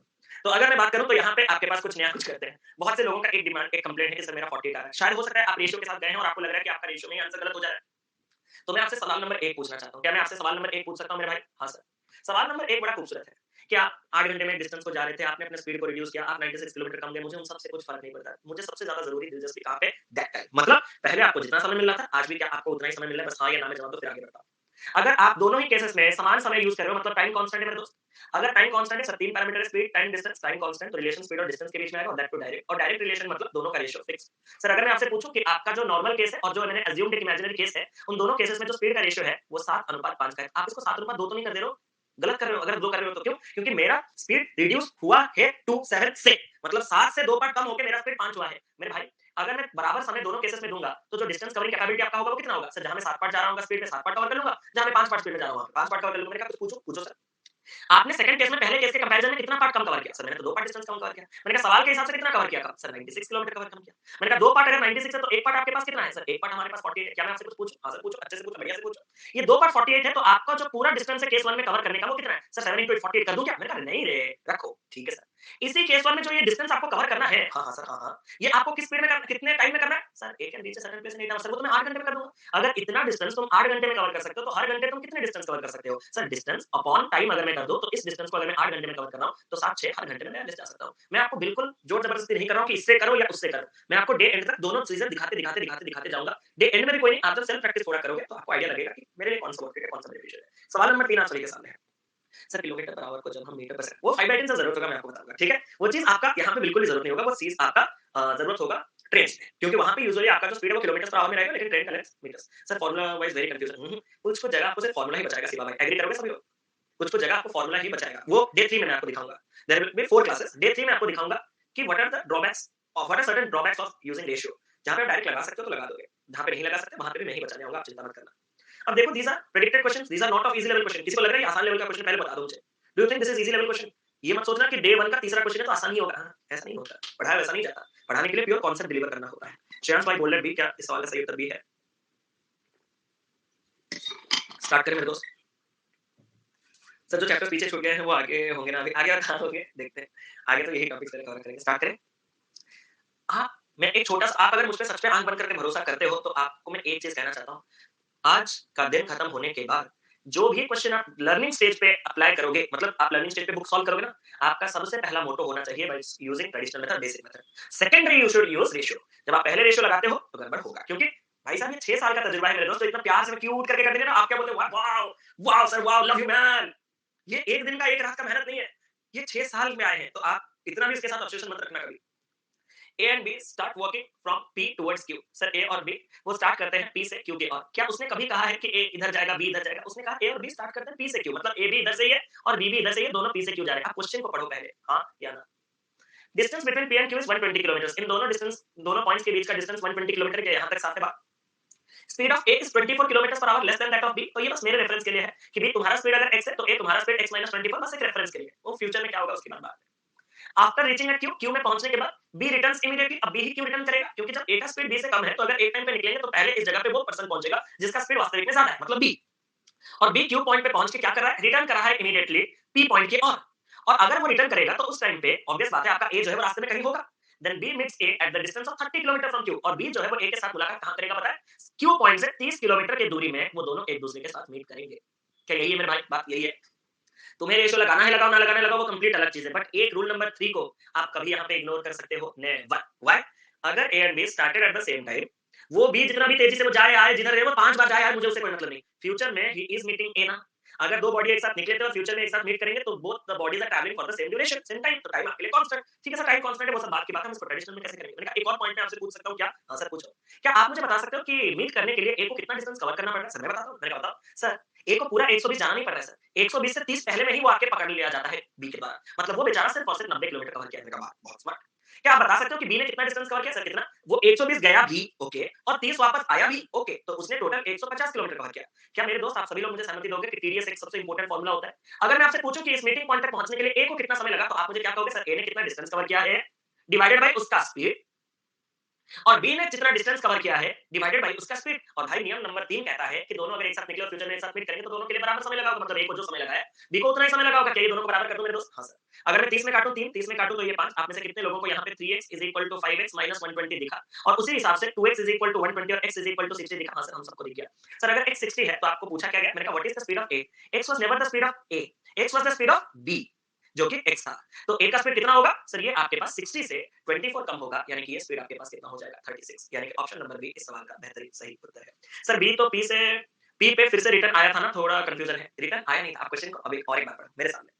S1: तो अगर मैं बात करूं तो यहाँ पे आपके पास कुछ नया कुछ करते हैं। बहुत से लोगों का एक डिमांड एक कंप्लेंट है कि सर मेरा 48 आ रहा है। शायद हो सकता है आप रेशियो के साथ गए हैं और आपको लग रहा है कि आपका रेशियो में ही आंसर गलत हो जा रहा है। तो मैं आपसे सवाल नंबर 1 पूछना चाहता हूँ। क्या मैं आपसे सवाल नंबर 1 पूछ सकता हूँ मेरे भाई? हाँ सर। सवाल नंबर 1 बड़ा खूबसूरत है कि आप 8 घंटे में डिस्टेंस को जा रहे थे, आपने अपने स्पीड को रिड्यूस किया, आप 96 किलोमीटर कम गए। मुझे उन सब से कुछ फर्क नहीं पड़ता। मुझे सबसे ज्यादा जरूरी दिलचस्पी कहाँ पे? That time. मतलब पहले आपको जितना समय मिल रहा था, आज भी क्या आपको उतना ही समय मिल रहा है? बस हाँ या ना में जवाब दो, फिर आगे बढ़ता हूँ। अगर आप दोनों ही केसेस में समान समय यूज कर रहे हो, मतलब टाइम कांस्टेंट है मेरे दोस्त। अगर टाइम कांस्टेंट है, सब 3 पैरामीटर है, speed, time, distance. Time constant तो रिलेशन स्पीड और डिस्टेंस के बीच में आएगा, और दैट टू डायरेक्ट। और डायरेक्ट रिलेशन मतलब दोनों का रेशियो फिक्स। सर अगर मैं आपसे पूछूं कि आपका जो नॉर्मल केस है और जो मैंने अज्यूम्ड एक इमेजिनरी केस है, उन दोनों केसेस में जो स्पीड का रेशियो है वो 7:5 का है। आप इसको 7:2 तो नहीं कर दे रहे हो? गलत कर रहे हो। अगर 2 कर रहे हो तो क्यों? क्योंकि मेरा स्पीड रिड्यूस हुआ है 2 7 से, मतलब 7 से 2 पार्ट कम होके मेरा स्पीड 5 हुआ है। मेरे भाई अगर मैं बराबर समय दोनों केसेस में दूंगा तो जो डिस्टेंस कवरिंग कैपेबिलिटी आपका होगा वो कितना होगा? सर जहां मैं 7 पार्ट जा रहा हूँ स्पीड में 7 पार्ट कवर कर लूंगा, जहां मैं 5 पार्ट स्पीड में जा रहा हूं 5 पार्ट कवर कर लूंगा। मैंने कहा कुछ पूछो पूछो सर। आपने सेकंड केस में पहले केस के कंपैरिजन में कितना पार्ट कम कवर किया? सर मैंने तो 2 पार्ट डिस्टेंस कम कवर किया। मैंने कहा सवाल के हिसाब से कितना कवर किया? सर 96 किलोमीटर कवर कम किया। मैंने कहा 2 पार्ट अगर 96 है तो 1 पार्ट आपके पास कितना है? सर 1 पार्ट हमारे पास 48 है। क्या मैं आपसे कुछ पूछूं? हां सर पूछो, अच्छे से पूछो, बढ़िया से पूछो। ये 2 पार्ट 48 है तो आपका जो पूरा डिस्टेंस है केस 1 में कवर करने का वो कितना है? सर 7 * 48 कर दूं क्या? मैंने कहा नहीं रे, रखो। ठीक है सर। इसी केस 1 में जो ये डिस्टेंस आपको कवर करना है, हां हां सर, हां हां, ये आपको किस स्पीड में करना, कितने टाइम में करना है? सर एक and reach a certain place in 8 hours. Sir वो तो मैं 8 घंटे में कर दूंगा। अगर इतना डिस्टेंस तुम 8 घंटे में कवर कर सकते हो तो हर घंटे तुम कितने डिस्टेंस कवर कर सकते हो? सर डिस्टेंस अपॉन टाइम अगर मैं कर दूं तो इस डिस्टेंस को अगर मैं 8 घंटे में कवर कर रहा हूं तो 7 6 हर घंटे में मैं एटलीस्ट जा सकता हूं। मैं आपको बिल्कुल जोर जबरदस्ती नहीं कर रहा हूं कि इससे करो या उससे करो। मैं आपको डे एंड तक दोनों चीजें दिखाते जाऊंगा। डे एंड में भी कोई नहीं, आप जब सेल्फ प्रैक्टिस थोड़ा करोगे तो आपको आईडिया लगेगा कि मेरे लिए कौन सा वर्क है, कौन सा बेनिफिशियल है। सवाल नंबर 3 आप सभी के सामने है। सर किलोमीटर पर आवर को जब हम मीटर पर वो 5/10 से जरूरत होगा, मैं आपको बताऊंगा। ठीक है, वो चीज आपका यहाँ पे बिल्कुल ही जरूरत नहीं होगा। वो चीज आपका जरूरत होगा ट्रेन में, क्योंकि वहां पे यूजुअली आपका जो स्पीड है वो किलोमीटर पर आवर में रहेगा, लेकिन ट्रेन का length metres. Sir formula wise very confusion. कुछ कुछ जगह आपको सिर्फ फार्मूला ही बचाएगा शिवा भाई, एग्री करोगे सभी लोग? कुछ कुछ जगह आपको फार्मूला ही बचाएगा। वो डे 3 में मैं आपको दिखाऊंगा। There will be 4 classes. Day 3 में आपको दिखाऊंगा कि व्हाट आर द ड्रॉबैक्स और what are certain drawbacks of using ratio. जहां पे डायरेक्ट लगा सकते हो तो लगा दोगे, जहां पे नहीं लगा सकते वहां पे भी मैं ही बचाने आऊंगा, आप चिंता मत करना। अब देखो, these are predicted questions, these are not of easy level question. किसी को लग रहा है ये आसान लेवल का क्वेश्चन, पहले बता दो मुझे। Do you think this is easy level question? ये मत सोचना कि डे 1 का तीसरा क्वेश्चन है तो आसान ही होगा। हाँ, ऐसा नहीं होता। पढ़ाया वैसा नहीं जाता। पढ़ाने के लिए प्योर कांसेप्ट डिलीवर करना होता है। श्रेयांश भाई बोल्डेड बी, क्या इस सवाल का सही उत्तर बी है? स्टार्ट करें मेरे दोस्त? सर जो चैप्टर पीछे छूट गए हैं वो आगे होंगे ना? अभी आगे और कहाँ होंगे देखते हैं। आगे तो यही टॉपिक्स कवर करेंगे। स्टार्ट करें? हाँ, मैं एक छोटा सा, आप अगर मुझ पे सच में आंख बंद करके भरोसा करते हो तो आपको मैं एक चीज कहना चाहता हूँ। आज का दिन खत्म होने के बाद जो भी क्वेश्चन आप लर्निंग स्टेज पे अप्लाई करोगे, मतलब आप लर्निंग स्टेज पे बुक सॉल्व करोगे ना, आपका सबसे पहला मोटो होना चाहिए by using traditional method, basic method. Secondary you should use ratio. जब आप पहले रेशियो लगाते हो तो गड़बड़ होगा, क्योंकि भाई साहब ये 6 साल का तजुर्बा है मेरे दोस्त, तो इतना प्यार से मैं क्यूट करके कर देंगे ना, आप क्या बोलते हो? Wow wow sir, wow, love you man. ये एक दिन का एक रात का मेहनत नहीं है, ये 6 साल में आए हैं, तो आप इतना भी इसके साथ ऑब्सेशन मत रखना कभी। A and B start working from P towards Q. Sir A और बी वो स्टार्ट करते हैं पी से क्यू की ओर। क्या उसने कभी कहा है कि ए इधर जाएगा बी इधर जाएगा? उसने कहा ए और बी स्टार्ट करते हैं पी से क्यू, मतलब ए भी इधर से ही है और बी भी इधर से ही है, दोनों पी से क्यू जा रहे हैं। आप क्वेश्चन को पढ़ो पहले, हाँ या ना। Distance between P and Q is 120 kilometre. इन दोनों डिस्टेंस, दोनों पॉइंट्स के बीच का डिस्टेंस 120 किलोमीटर के, यहाँ तक साफ है बात। Speed of A is 24 kilometre per hour less than that of B. तो ये बस मेरे रेफरेंस के लिए है कि भाई तुम्हारा स्पीड अगर x है तो ए तुम्हारा स्पीड x - 24, बस एक रेफरेंस के लिए। वो फ्यूचर में क्या होगा उसकी बात। After reaching at Q, Q में पहुंचने के बाद बी रिटर्न्स इमीडिएटली। अब बी ही क्यू रिटर्न करेगा, क्योंकि जब ए का स्पीड बी से कम है तो अगर एक टाइम पे निकलेंगे तो पहले इस जगह पे वो पर्सन पहुंचेगा जिसका स्पीड वास्तविक में ज्यादा है, मतलब बी। और बी क्यू पॉइंट पे पहुंच के क्या कर रहा है? रिटर्न कर रहा है इमीडिएटली पी पॉइंट की ओर। और अगर वो रिटर्न करेगा तो उस टाइम पे ऑब्वियस बात है आपका ए जो है वो रास्ते में कहीं होगा। Then B meets A at the distance of 30 kilometre from Q. और बी जो है वो ए के साथ मुलाकात कहां करेगा पता है? क्यू पॉइंट से 30 किलोमीटर की दूरी में वो दोनों एक दूसरे के साथ मीट करेंगे। क्या यही है मेरे भाई? बात यही है। तुम्हें रेशियो लगाना है लगाओ, ना लगाना है लगाओ, वो कंप्लीट अलग चीज है। बट एक रूल नंबर 3 को आप कभी यहाँ पे इग्नोर कर सकते हो, नेवर। व्हाई? अगर ए and be started at the same time, वो बी जितना भी तेजी से वो जाए आए, जिधर है वो 5 बार जाए आए, मुझे उससे कोई मतलब नहीं। फ्यूचर में ही इज मीटिंग ए ना। अगर दो बॉडी एक साथ निकले थे और फ्यूचर में एक साथ मीट करेंगे तो both the bodies are travelling for the same duration, same time, तो टाइम आपके लिए कांस्टेंट। ठीक है सर, टाइम कांस्टेंट है, वो सब बात की बात है, हम इसको ट्रेडिशनल में कैसे करेंगे? मैंने कहा एक और पॉइंट मैं आपसे पूछ सकता हूं क्या? हां सर पूछो। क्या आप मुझे बता सकते हो कि मीट करने के लिए ए को कितना डिस्टेंस कवर करना पड़ता है? सर मैं बताता हूं। मैंने कहा बताओ सर। ए को पूरा 120 जाना नहीं पड़ रहा है सर, 120 से 30 पहले में ही वो आके पकड़ लिया जाता है बी के द्वारा, मतलब वो बेचारा सिर्फ और सिर्फ 90 किलोमीटर कवर किया है। मैंने कहा बहुत स्मार्ट। क्या आप बता सकते हो कि बी ने कितना डिस्टेंस कवर किया? सर कितना? वो 120 गया भी, ओके, और 30 वापस आया भी, ओके, तो उसने टोटल 150 किलोमीटर कवर किया। क्या मेरे दोस्त आप सभी लोग मुझे सहमति दोगे कि टीडीएस एक सबसे इंपॉर्टेंट फार्मूला होता है? अगर मैं आपसे पूछूं कि इस मीटिंग पॉइंट तक पहुंचने के लिए ए को कितना समय लगा, तो आप मुझे क्या कहोगे? सर ए ने कितना डिस्टेंस कवर किया है डिवाइडेड बाय उसका स्पीड, और बी ने जितना डिस्टेंस कवर किया है डिवाइडेड बाय उसका स्पीड। और भाई नियम नंबर 3 कहता है कि दोनों अगर एक साथ निकले और फ्यूचर में एक साथ मीट करेंगे तो दोनों के लिए बराबर समय लगा होगा। मतलब ए को जो समय लगा है बी को उतना ही समय लगा होगा। क्या ये दोनों को बराबर कर दूं मेरे दोस्त? हां सर। अगर मैं 30 में काटूं 3, 30 में काटूं तो ये 5। आप में से कितने लोगों को यहां पे 3x 5x 120 दिखा? और उसी हिसाब से 2x 120 और x 60 दिखा? हां सर, हम सबको दिख गया। सर अगर x 60 है तो आपको पूछा क्या गया? मैंने कहा what is the speed of a? x was never the speed of a, x was the speed of b, जो कि x था। तो a का स्पीड कितना होगा? सर ये आपके पास 60 से 24 कम होगा, यानी कि ये स्पीड आपके पास कितना हो जाएगा? 36। यानी कि ऑप्शन नंबर बी इस सवाल का बेहतरीन सही उत्तर है। सर बी तो p पे फिर से रिटर्न आया था ना, थोड़ा कंफ्यूजन है। रिटर्न आया नहीं था, आप क्वेश्चन को अभी और एक बार पढ़ो मेरे सामने।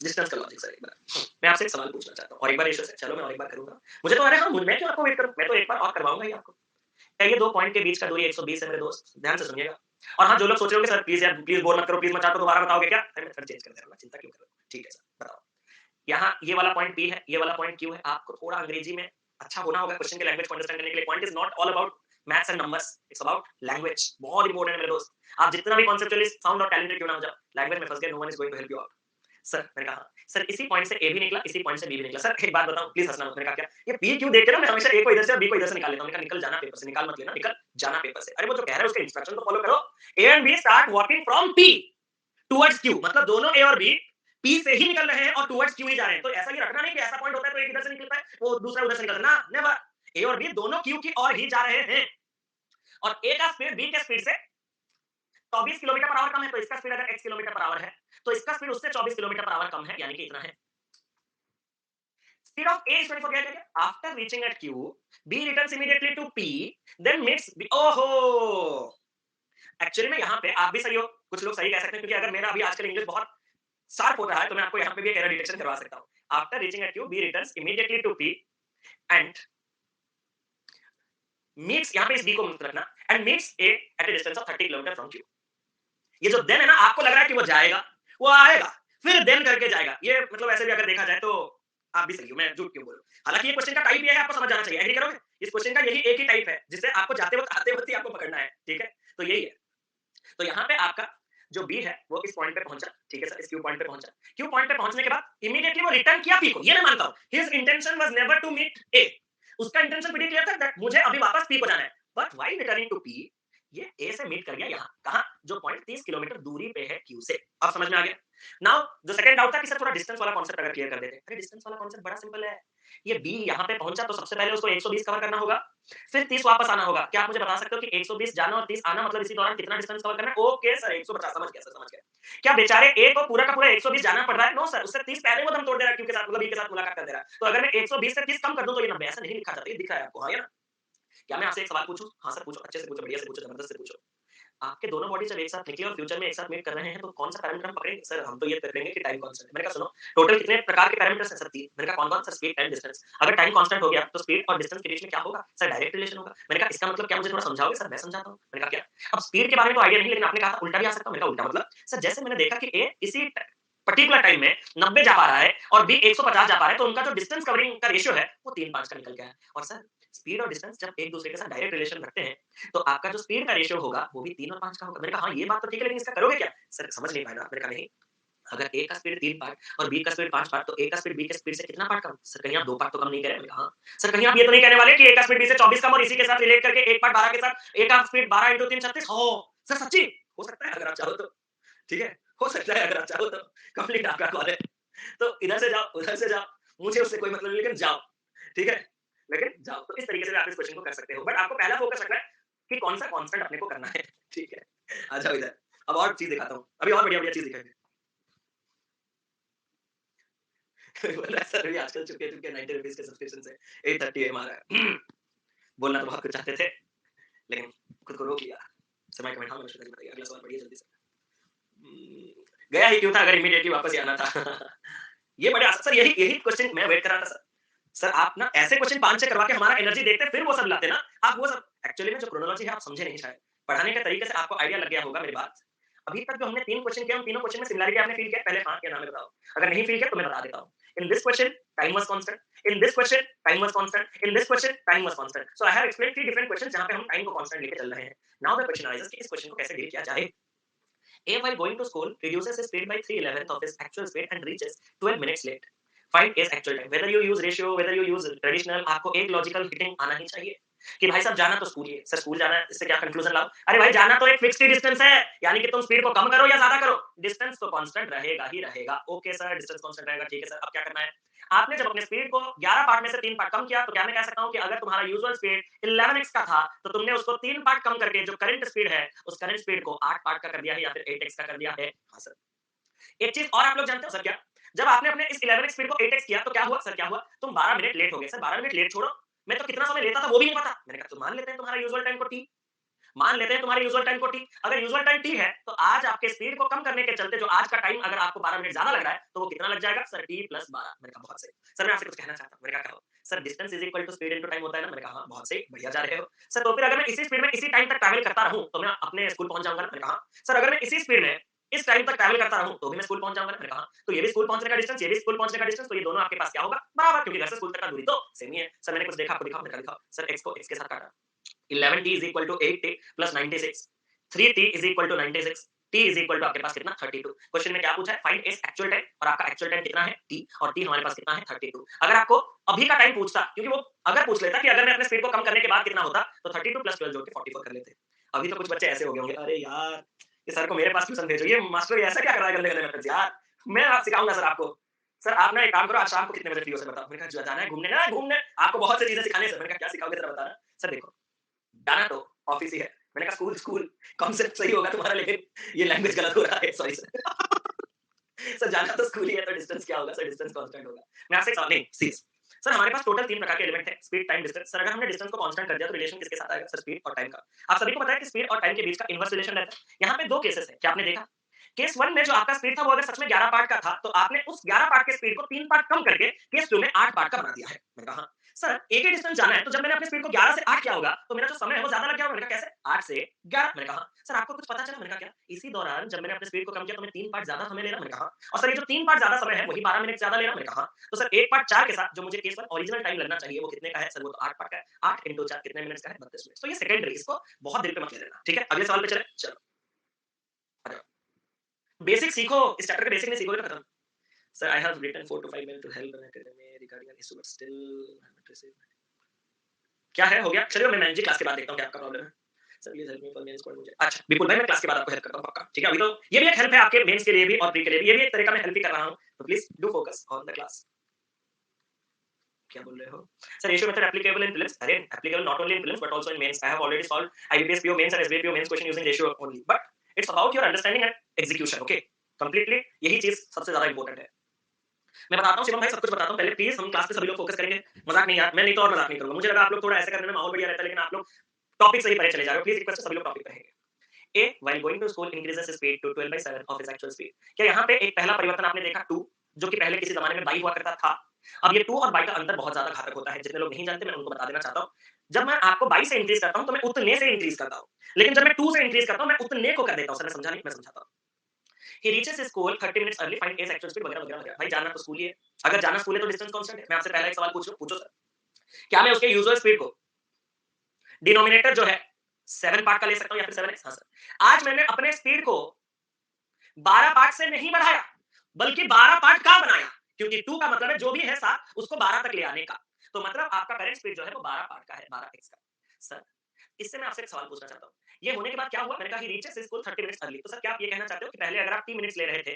S1: डिस्टेंस का लॉजिक सर एक बार मैं आपसे एक सवाल पूछना चाहता हूँ और एक बार इशू से चलो मैं और एक बार करूंगा। मुझे तो अरे हाँ, मैं क्यों आपको वेट करूं, मैं तो एक बार और करवाऊंगा ही आपको। क्या ये दो पॉइंट के बीच का दूरी 120 है मेरे दोस्त? ध्यान से सुनिएगा। और हाँ, जो लोग सोच रहे होंगे सर प्लीज यार प्लीज बोर मत करो, प्लीज मत चाहो तो दोबारा बताओगे क्या? अरे मैं सर चेंज कर दे रहा हूँ, चिंता क्यों कर रहे हो? ठीक है सर, बताओ। यहाँ ये वाला पॉइंट बी है, ये वाला पॉइंट क्यू है। आपको थोड़ा अंग्रेजी में अच्छा होना होगा क्वेश्चन के लैंग्वेज को अंडरस्टैंड करने के लिए। Point is not all about maths and numbers, it's about language. बहुत इंपॉर्टेंट है मेरे दोस्त। आप जितना भी कॉन्सेप्चुअली साउंड और टैलेंटेड क्यों ना हो जाओ, लैंग्वेज में फंस गए, no one is going to help you out. Sir मैंने कहा सर इसी पॉइंट से ए भी निकला, इसी पॉइंट से बी भी निकला। सर एक बात बताओ, प्लीज हंसना मत। मैंने कहा क्या ये पी क्यों देख के ना मैं हमेशा ए को इधर से और बी को इधर से निकाल लेता हूं। मैंने कहा निकल जाना पेपर से, निकाल मत लेना, निकल जाना पेपर से। अरे वो जो कह रहा है उसके इंस्ट्रक्शन तो फॉलो करो। A and B start walking from P towards Q, मतलब दोनों ए और बी पी से ही निकल रहे हैं और टुवर्ड्स क्यू ही जा रहे हैं। तो ऐसा ही रखना नहीं कि ऐसा पॉइंट होता है तो एक इधर से निकलता है वो दूसरा उधर से निकलता है ना, नेवर। ए और बी दोनों क्यू की ओर ही जा रहे हैं, और ए का स्पीड बी के स्पीड से 24 किलोमीटर पर आवर कम है। तो इसका स्पीड अगर x किलोमीटर पर आवर है तो इसका स्पीड उससे 24 किलोमीटर पर आवर कम है, यानी कि इतना है। Speed of A is 24 क्या है? After reaching at Q, B returns immediately to P, then meets B. ओहो! एक्चुअली में यहाँ पे आप भी सही हो, कुछ लोग सही कह सकते हैं क्योंकि अगर मेरा अभी आजकल इंग्लिश बहुत शार्प हो रहा है तो मैं आपको यहाँ पे भी एक एरर डिटेक्शन करवा सकता हूँ। After reaching at Q, B returns immediately to P and meets, यहाँ पे इस B को मत रखना, and meets A at a distance of 30 kilometre from Q. ये जो देन है ना, आपको लग रहा है कि वो जाएगा, वो आएगा, फिर देन करके जाएगा। ये मतलब ऐसे भी अगर देखा जाए तो आप भी सही हो, मैं झूठ क्यों बोलूं। हालांकि ये क्वेश्चन का टाइप ये है, आपको समझ जाना चाहिए। एग्री करोगे? इस क्वेश्चन का यही एक ही टाइप है जिससे आपको जाते वक्त आते वक्त ही आपको पकड़ना है, ठीक है? तो यही है। तो यहाँ पे आपका जो बी है वो इस पॉइंट पे पहुंचा, ठीक है सर, इस क्यू पॉइंट पे पहुंचा। क्यू पॉइंट पे पहुंचने के बाद इमीडिएटली वो रिटर्न किया पी को, ये मैं मानता हूं। His intention was never to meet A, उसका इंटेंशन pretty क्लियर था that मुझे अभी वापस पी को जाना है। But while returning to P, ये ए से मीट कर गया यहाँ, कहां? जो पॉइंट 30 किलोमीटर दूरी पे है क्यू से। अब समझ में आ गया? नाउ जो सेकंड डाउट था कि सर थोड़ा डिस्टेंस वाला कांसेप्ट अगर क्लियर कर देते। अरे डिस्टेंस वाला कांसेप्ट बड़ा सिंपल है। ये बी यहाँ पे पहुंचा तो सबसे पहले उसको 120 कवर करना होगा, फिर 30 वापस आना होगा। क्या आप मुझे बता सकते हो कि 120 जाना और 30 आना, मतलब इसी दौरान कितना डिस्टेंस कवर करना है? ओके सर 150, समझ गया सर, समझ गया। क्या बेचारे ए को पूरा का पूरा 120 जाना पड़ रहा है? नो सर, उससे 30 पहले वो दम तोड़ दे रहा है, क्योंकि साथ मतलब बी के साथ मुलाकात कर दे रहा है। तो अगर मैं 120 से 30 कम कर दूं तो ये 90, ऐसा नहीं लिखा जाता, ये दिख रहा है आपको, हाँ या ना? क्या मैं आपसे एक सवाल पूछूं? हाँ सर पूछो, अच्छे से पूछो, बढ़िया से पूछो, जबरदस्त से पूछो। आपके दोनों बॉडी जब एक साथ निकले और फ्यूचर में एक साथ मीट कर रहे हैं तो कौन सा पैरामीटर हम पकड़ेंगे? सर हम तो ये पकड़ेंगे कि टाइम कांस्टेंट। मैंने कहा सुनो, टोटल कितने प्रकार के पैरामीटर्स हैं? सर 3। मैंने कहा कौन-कौन? Sir speed, time, distance. अगर टाइम कांस्टेंट हो गया तो स्पीड और डिस्टेंस के बीच में क्या होगा? सर डायरेक्ट रिलेशन होगा। मैंने कहा इसका मतलब क्या, मुझे थोड़ा समझाओगे? सर मैं समझाता हूँ। मैंने कहा क्या? अब स्पीड के बारे में तो आईडिया नहीं, लेकिन आपने कहा था उल्टा भी आ सकता है। मैंने कहा उल्टा मतलब? सर जैसे मैंने देखा कि ए इसी पर्टिकुलर टाइम में 90 जा पा रहा है और बी 150 जा पा रहा है, तो उनका जो डिस्टेंस कवरिंग का रेशियो है वो 3-5 का निकल गया है। और सर स्पीड और डिस्टेंस जब एक दूसरे के साथ डायरेक्ट रिलेशन रखते हैं तो आपका जो स्पीड का रेशियो होगा वो भी 3 और 5 का होगा। मैंने कहा हाँ ये बात तो ठीक है, लेकिन इसका करोगे क्या? सर समझ नहीं पाया ना। मैंने कहा नहीं, अगर ए का स्पीड 3 पार्ट और बी का स्पीड 5 पार्ट तो ए का स्पीड बी के स्पीड से कितना पार्ट कम? सर कहीं आप 2 पार्ट तो कम नहीं कह रहे? मैंने कहा हाँ। सर कहीं आप ये तो नहीं कहने वाले कि ए का स्पीड बी से 24 कम और इसी के साथ रिलेट करके 1 पार्ट 12 के साथ ए का स्पीड 12 * 3 36? हो सर सच्ची हो सकता है अगर आप चाहो तो, ठीक है? हो सकता है अगर आप चाहो तो, कंप्लीट आपका कॉल है। तो इधर से जाओ, उधर से जाओ, मुझे उससे कोई मतलब नहीं, लेकिन जाओ, ठीक है? लेकिन जाओ। तो इस तरीके से भी आप इस क्वेश्चन को कर सकते हो, बट आपको पहला फोकस रखना है कि कौन सा कांस्टेंट अपने को करना है, ठीक है? आ जाओ इधर। अब और चीज़ दिखाता हूँ। अभी और बढ़िया-बढ़िया चीज़ दिखाएँगे। बोला सर अभी आजकल चुपके-चुपके ₹90 के सब्सक्रिप्शन से 830 एम आ रहा है। बोलना तो बहुत कुछ चाहते थे, लेकिन खुद को रोक लिया। समय कमेंट हाँ, मैंने सोचा कि बताइए अगला सवाल पढ़िए जल्दी से। गया ही क्यों था अगर इमीडिएटली वापस ही आना था? ये बड़े सर यही यही क्वेश्चन मैं वेट कर रहा था सर। सर आप ना ऐसे क्वेश्चन 5-6 करवा के हमारा एनर्जी देखते फिर वो सब लाते ना, आप वो सब एक्चुअली में जो क्रोनोलॉजी है आप समझे नहीं शायद। पढ़ाने के तरीके से आपको आइडिया लग गया होगा मेरी बात। अभी तक जो हमने 3 क्वेश्चन किए, उन तीनों क्वेश्चन में सिमिलैरिटी आपने फील किया है? पहले हाँ या ना में बताओ। अगर नहीं फील किया तो मैं बता देता हूँ। In this question, time was constant. In this question, time was constant. In this question, time was constant. So I have explained 3 different questions जहाँ पे हम टाइम को कांस्टेंट लेके चल रहे हैं। Now the question arises कि इस क्वेश्चन को कैसे डील किया जाए? A while going to school reduces his speed by 3/11 of his actual speed and reaches 12 minutes late. Find his actual time. Whether you use ratio, whether you use traditional, आपको एक लॉजिकल हिटिंग आना ही चाहिए कि भाई साहब जाना तो स्कूल ही है। सर स्कूल जाना है, इससे क्या कंक्लूजन लाओ? अरे भाई जाना तो एक फिक्स्ड डिस्टेंस है, यानी कि तुम स्पीड को कम करो या ज्यादा करो, डिस्टेंस तो कांस्टेंट रहेगा ही रहेगा। ओके सर, डिस्टेंस कांस्टेंट रहेगा, ठीक है सर। अब क्या करना है? आपने जब अपने स्पीड को 11 पार्ट में से 3 पार्ट कम किया, तो क्या मैं कह सकता हूँ कि अगर तुम्हारा यूजुअल स्पीड 11x का था, तो तुमने उसको 3 पार्ट कम करके जो करंट स्पीड है, उस करंट स्पीड को 8 पार्ट का कर दिया है या फिर 8x का कर दिया है। हाँ सर। एक चीज और आप लोग जानते हो सर क्या? जब आपने अपने इस 11x स्पीड को 8x किया तो क्या हुआ सर? क्या हुआ? तुम 12 मिनट लेट हो गए। सर 12 मिनट लेट छोड़ो, मैं तो कितना समय लेता था वो भी नहीं पता। मैंने कहा तो मान लेते हैं तुम्हारा यूजुअल टाइम को t, मान लेते हैं तुम्हारे यूजुअल टाइम को t। अगर यूजुअल टाइम t है तो आज आपके स्पीड को कम करने के चलते जो आज का टाइम अगर आपको 12 मिनट ज्यादा लग रहा है तो वो कितना लग जाएगा सर? t + 12। मैंने कहा बहुत सही। सर मैं आपसे कुछ कहना चाहता हूं। मैंने कहा क्या हो? Sir distance is equal to speed into time होता है ना? मैंने कहा हां बहुत सही, बढ़िया जा रहे हो। सर तो फिर अगर मैं इसी स्पीड में इसी टाइम तक ट्रैवल करता रहूं तो मैं अपने स्कूल पहुंच जाऊंगा ना? मैंने कहा हां। सर अगर मैं इसी स्पीड में इस टाइम तक ट्रैवल करता रहूं तो भी मैं स्कूल पहुंच जाऊंगा ना? मैंने कहा हां। तो ये भी स्कूल पहुंचने का डिस्टेंस, ये भी स्कूल पहुंचने का डिस्टेंस, तो ये दोनों आपके पास क्या होगा? बराबर, क्योंकि घर से स्कूल तक का दूरी तो सेम ही है। सर मैंने कुछ देखा, आपको दिखाओ? मैंने कहा दिखाओ। सर x को x के साथ काटा, 11t is equal to 8t plus 96, 3t is equal to 96, t is equal to आपके पास कितना? 32। क्वेश्चन में क्या पूछा है? फाइंड इज एक्चुअल टाइम, और आपका एक्चुअल टाइम कितना है? t, और t हमारे पास कितना है? 32। अगर आपको अभी का टाइम पूछता, क्योंकि वो अगर पूछ लेता कि अगर मैं अपने स्पीड को कम करने के बाद कितना होता, तो 32 प्लस 12 जोड़ के 44 कर लेते। अभी तो कुछ बच्चे ऐसे हो गए होंगे, अरे यार ये सर को मेरे पास ट्यूशन भेजो, ये मास्टर ये ऐसा क्या कर रहा है गंदे गंदे मेथड्स यार, मैं आप सिखाऊंगा सर आपको। सर आप ना एक काम करो, आज शाम को कितने बजे फ्री हो सर बताओ? मैंने कहा जाना है घूमने ना, घूमने आपको बहुत सी चीजें सिखानी है सर। मैंने कहा क्या सिखाओगे जरा बताना। सर देखो जाना तो ऑफिस ही है। मैंने कहा स्कूल स्कूल कॉन्सेप्ट सही होगा तुम्हारा, लेकिन ये लैंग्वेज गलत हो रहा है, सॉरी सर। सर जाना तो स्कूल ही है, तो डिस्टेंस क्या होगा सर? डिस्टेंस कांस्टेंट होगा। मैं आपसे एक सवाल नहीं सीरियस, सर हमारे पास टोटल 3 प्रकार के एलिमेंट है, स्पीड टाइम डिस्टेंस। सर अगर हमने डिस्टेंस को कांस्टेंट कर दिया तो रिलेशन किसके साथ आएगा सर? स्पीड और टाइम का। आप सभी को पता है कि स्पीड और टाइम के बीच का इनवर्स रिलेशन रहता है। यहाँ पे 2 केसेस है, क्या आपने देखा? केस 1 में जो आपका स्पीड था वो अगर सच में 11 पार्ट का था, तो आपने उस 11 पार्ट के स्पीड को 3 पार्ट कम करके केस 2 में 8 पार्ट का बना दिया है। मैंने कहा हाँ। सर एक ही डिस्टेंस जाना है, तो जब मैंने अपने स्पीड को 11 से 8 किया होगा, तो मेरा जो समय है वो ज्यादा लग गया होगा। मैंने कहा कैसे? 8 से 11। मैंने कहा हाँ। सर आपको कुछ पता चला? मैंने कहा क्या? इसी दौरान जब मैंने अपने स्पीड को कम किया तो मैं 3 पार्ट ज्यादा समय ले रहा। मैंने कहा हाँ। और सर ये जो 3 पार्ट ज्यादा समय है वही 12 मिनट ज्यादा ले रहा। मैंने कहा हाँ। तो सर 1 पार्ट 4 के साथ जो मुझे केस 1 ओरिजिनल टाइम लगना चाहिए वो कितने का है सर? वो तो 8 पार्ट का है। 8 into 4 कितने मिनट्स का है? 32 मिनट। तो ये सेकेंडरी, इसको बहुत दिल पे मत ले लेना, ठीक है? अगले सवाल पे चलें? चलो आ जाओ। बेसिक सीखो, इस चैप्टर के बेसिक नहीं सीखोगे तो खत्म। Sir, I have written 4 to 5 mail to help an academy regarding an issue, but still I haven't received. क्या है? हो गया? चलिए मैं मैनेजिंग क्लास के बाद देखता हूँ क्या आपका प्रॉब्लम है। Sir please help me for mains code मुझे। अच्छा विपुल भाई मैं क्लास के बाद आपको हेल्प करता हूँ पक्का, ठीक है? अभी तो ये भी एक हेल्प है आपके मेंस के लिए भी और प्री के लिए भी, ये भी एक तरीका मैं हेल्प ही कर रहा हूँ, तो please do focus on the class. क्या बोल रहे हो? Sir ratio method applicable in prelims? अरे applicable not only in prelims but also in mains. I have already solved IBPS PO mains and SBI PO mains question using ratio only, but it's about your understanding and execution, okay? Completely यही चीज सबसे ज्यादा इंपॉर्टेंट है। मैं बताता हूँ शिवम भाई, सब कुछ बताता हूँ। पहले प्लीज हम क्लास पे सभी लोग फोकस करेंगे। मजाक नहीं यार, मैं नहीं तो और मजाक नहीं करूंगा। मुझे लगा आप लोग थोड़ा ऐसे करने में माहौल बढ़िया रहता है, लेकिन आप लोग टॉपिक से ही परे चले जा रहे हो। प्लीज रिक्वेस्ट है सभी लोग टॉपिक पे रहेंगे। A while going to school increases his speed to 12/7 of his actual speed. क्या यहाँ पे एक पहला परिवर्तन आपने देखा 2, जो कि पहले किसी जमाने में बाई हुआ करता था। अब ये 2 और बाई का अंतर बहुत ज्यादा घातक होता है। जितने लोग नहीं जानते मैं उनको बता देना चाहता हूँ। जब मैं आपको बाई से इंक्रीज करता हूँ तो मैं उतने से इंक्रीज करता हूँ, लेकिन जब मैं 2 से इंक्रीज करता हूँ मैं उतने को कर देता हूँ। सर मैं समझा नहीं, मैं समझाता हूँ। He reaches his school 30 minutes early, find his actual speed वगैरह वगैरह वगैरह। भाई जाना तो स्कूल ही है। अगर जाना स्कूल है तो डिस्टेंस कांस्टेंट है। मैं आपसे पहला एक सवाल पूछ लूं, पूछो सर। क्या मैं उसके यूजुअल स्पीड को डिनोमिनेटर जो है 7 पार्ट का ले सकता हूं या फिर 7x? हां सर। आज मैंने अपने स्पीड को 12 पार्ट से नहीं बढ़ाया, बल्कि 12 पार्ट का बनाया, क्योंकि 2 का मतलब है जो भी है 7 उसको 12 तक ले आने का। तो मतलब आपका करंट स्पीड जो है वो 12 पार्ट का है, 12x का। सर इससे मैं आपसे एक सवाल पूछना चाहता हूँ। ये होने के बाद क्या हुआ? मैंने कहा he reaches his school 30 minutes early. तो सर क्या आप ये कहना चाहते हो कि पहले अगर आप 3 मिनट्स ले रहे थे,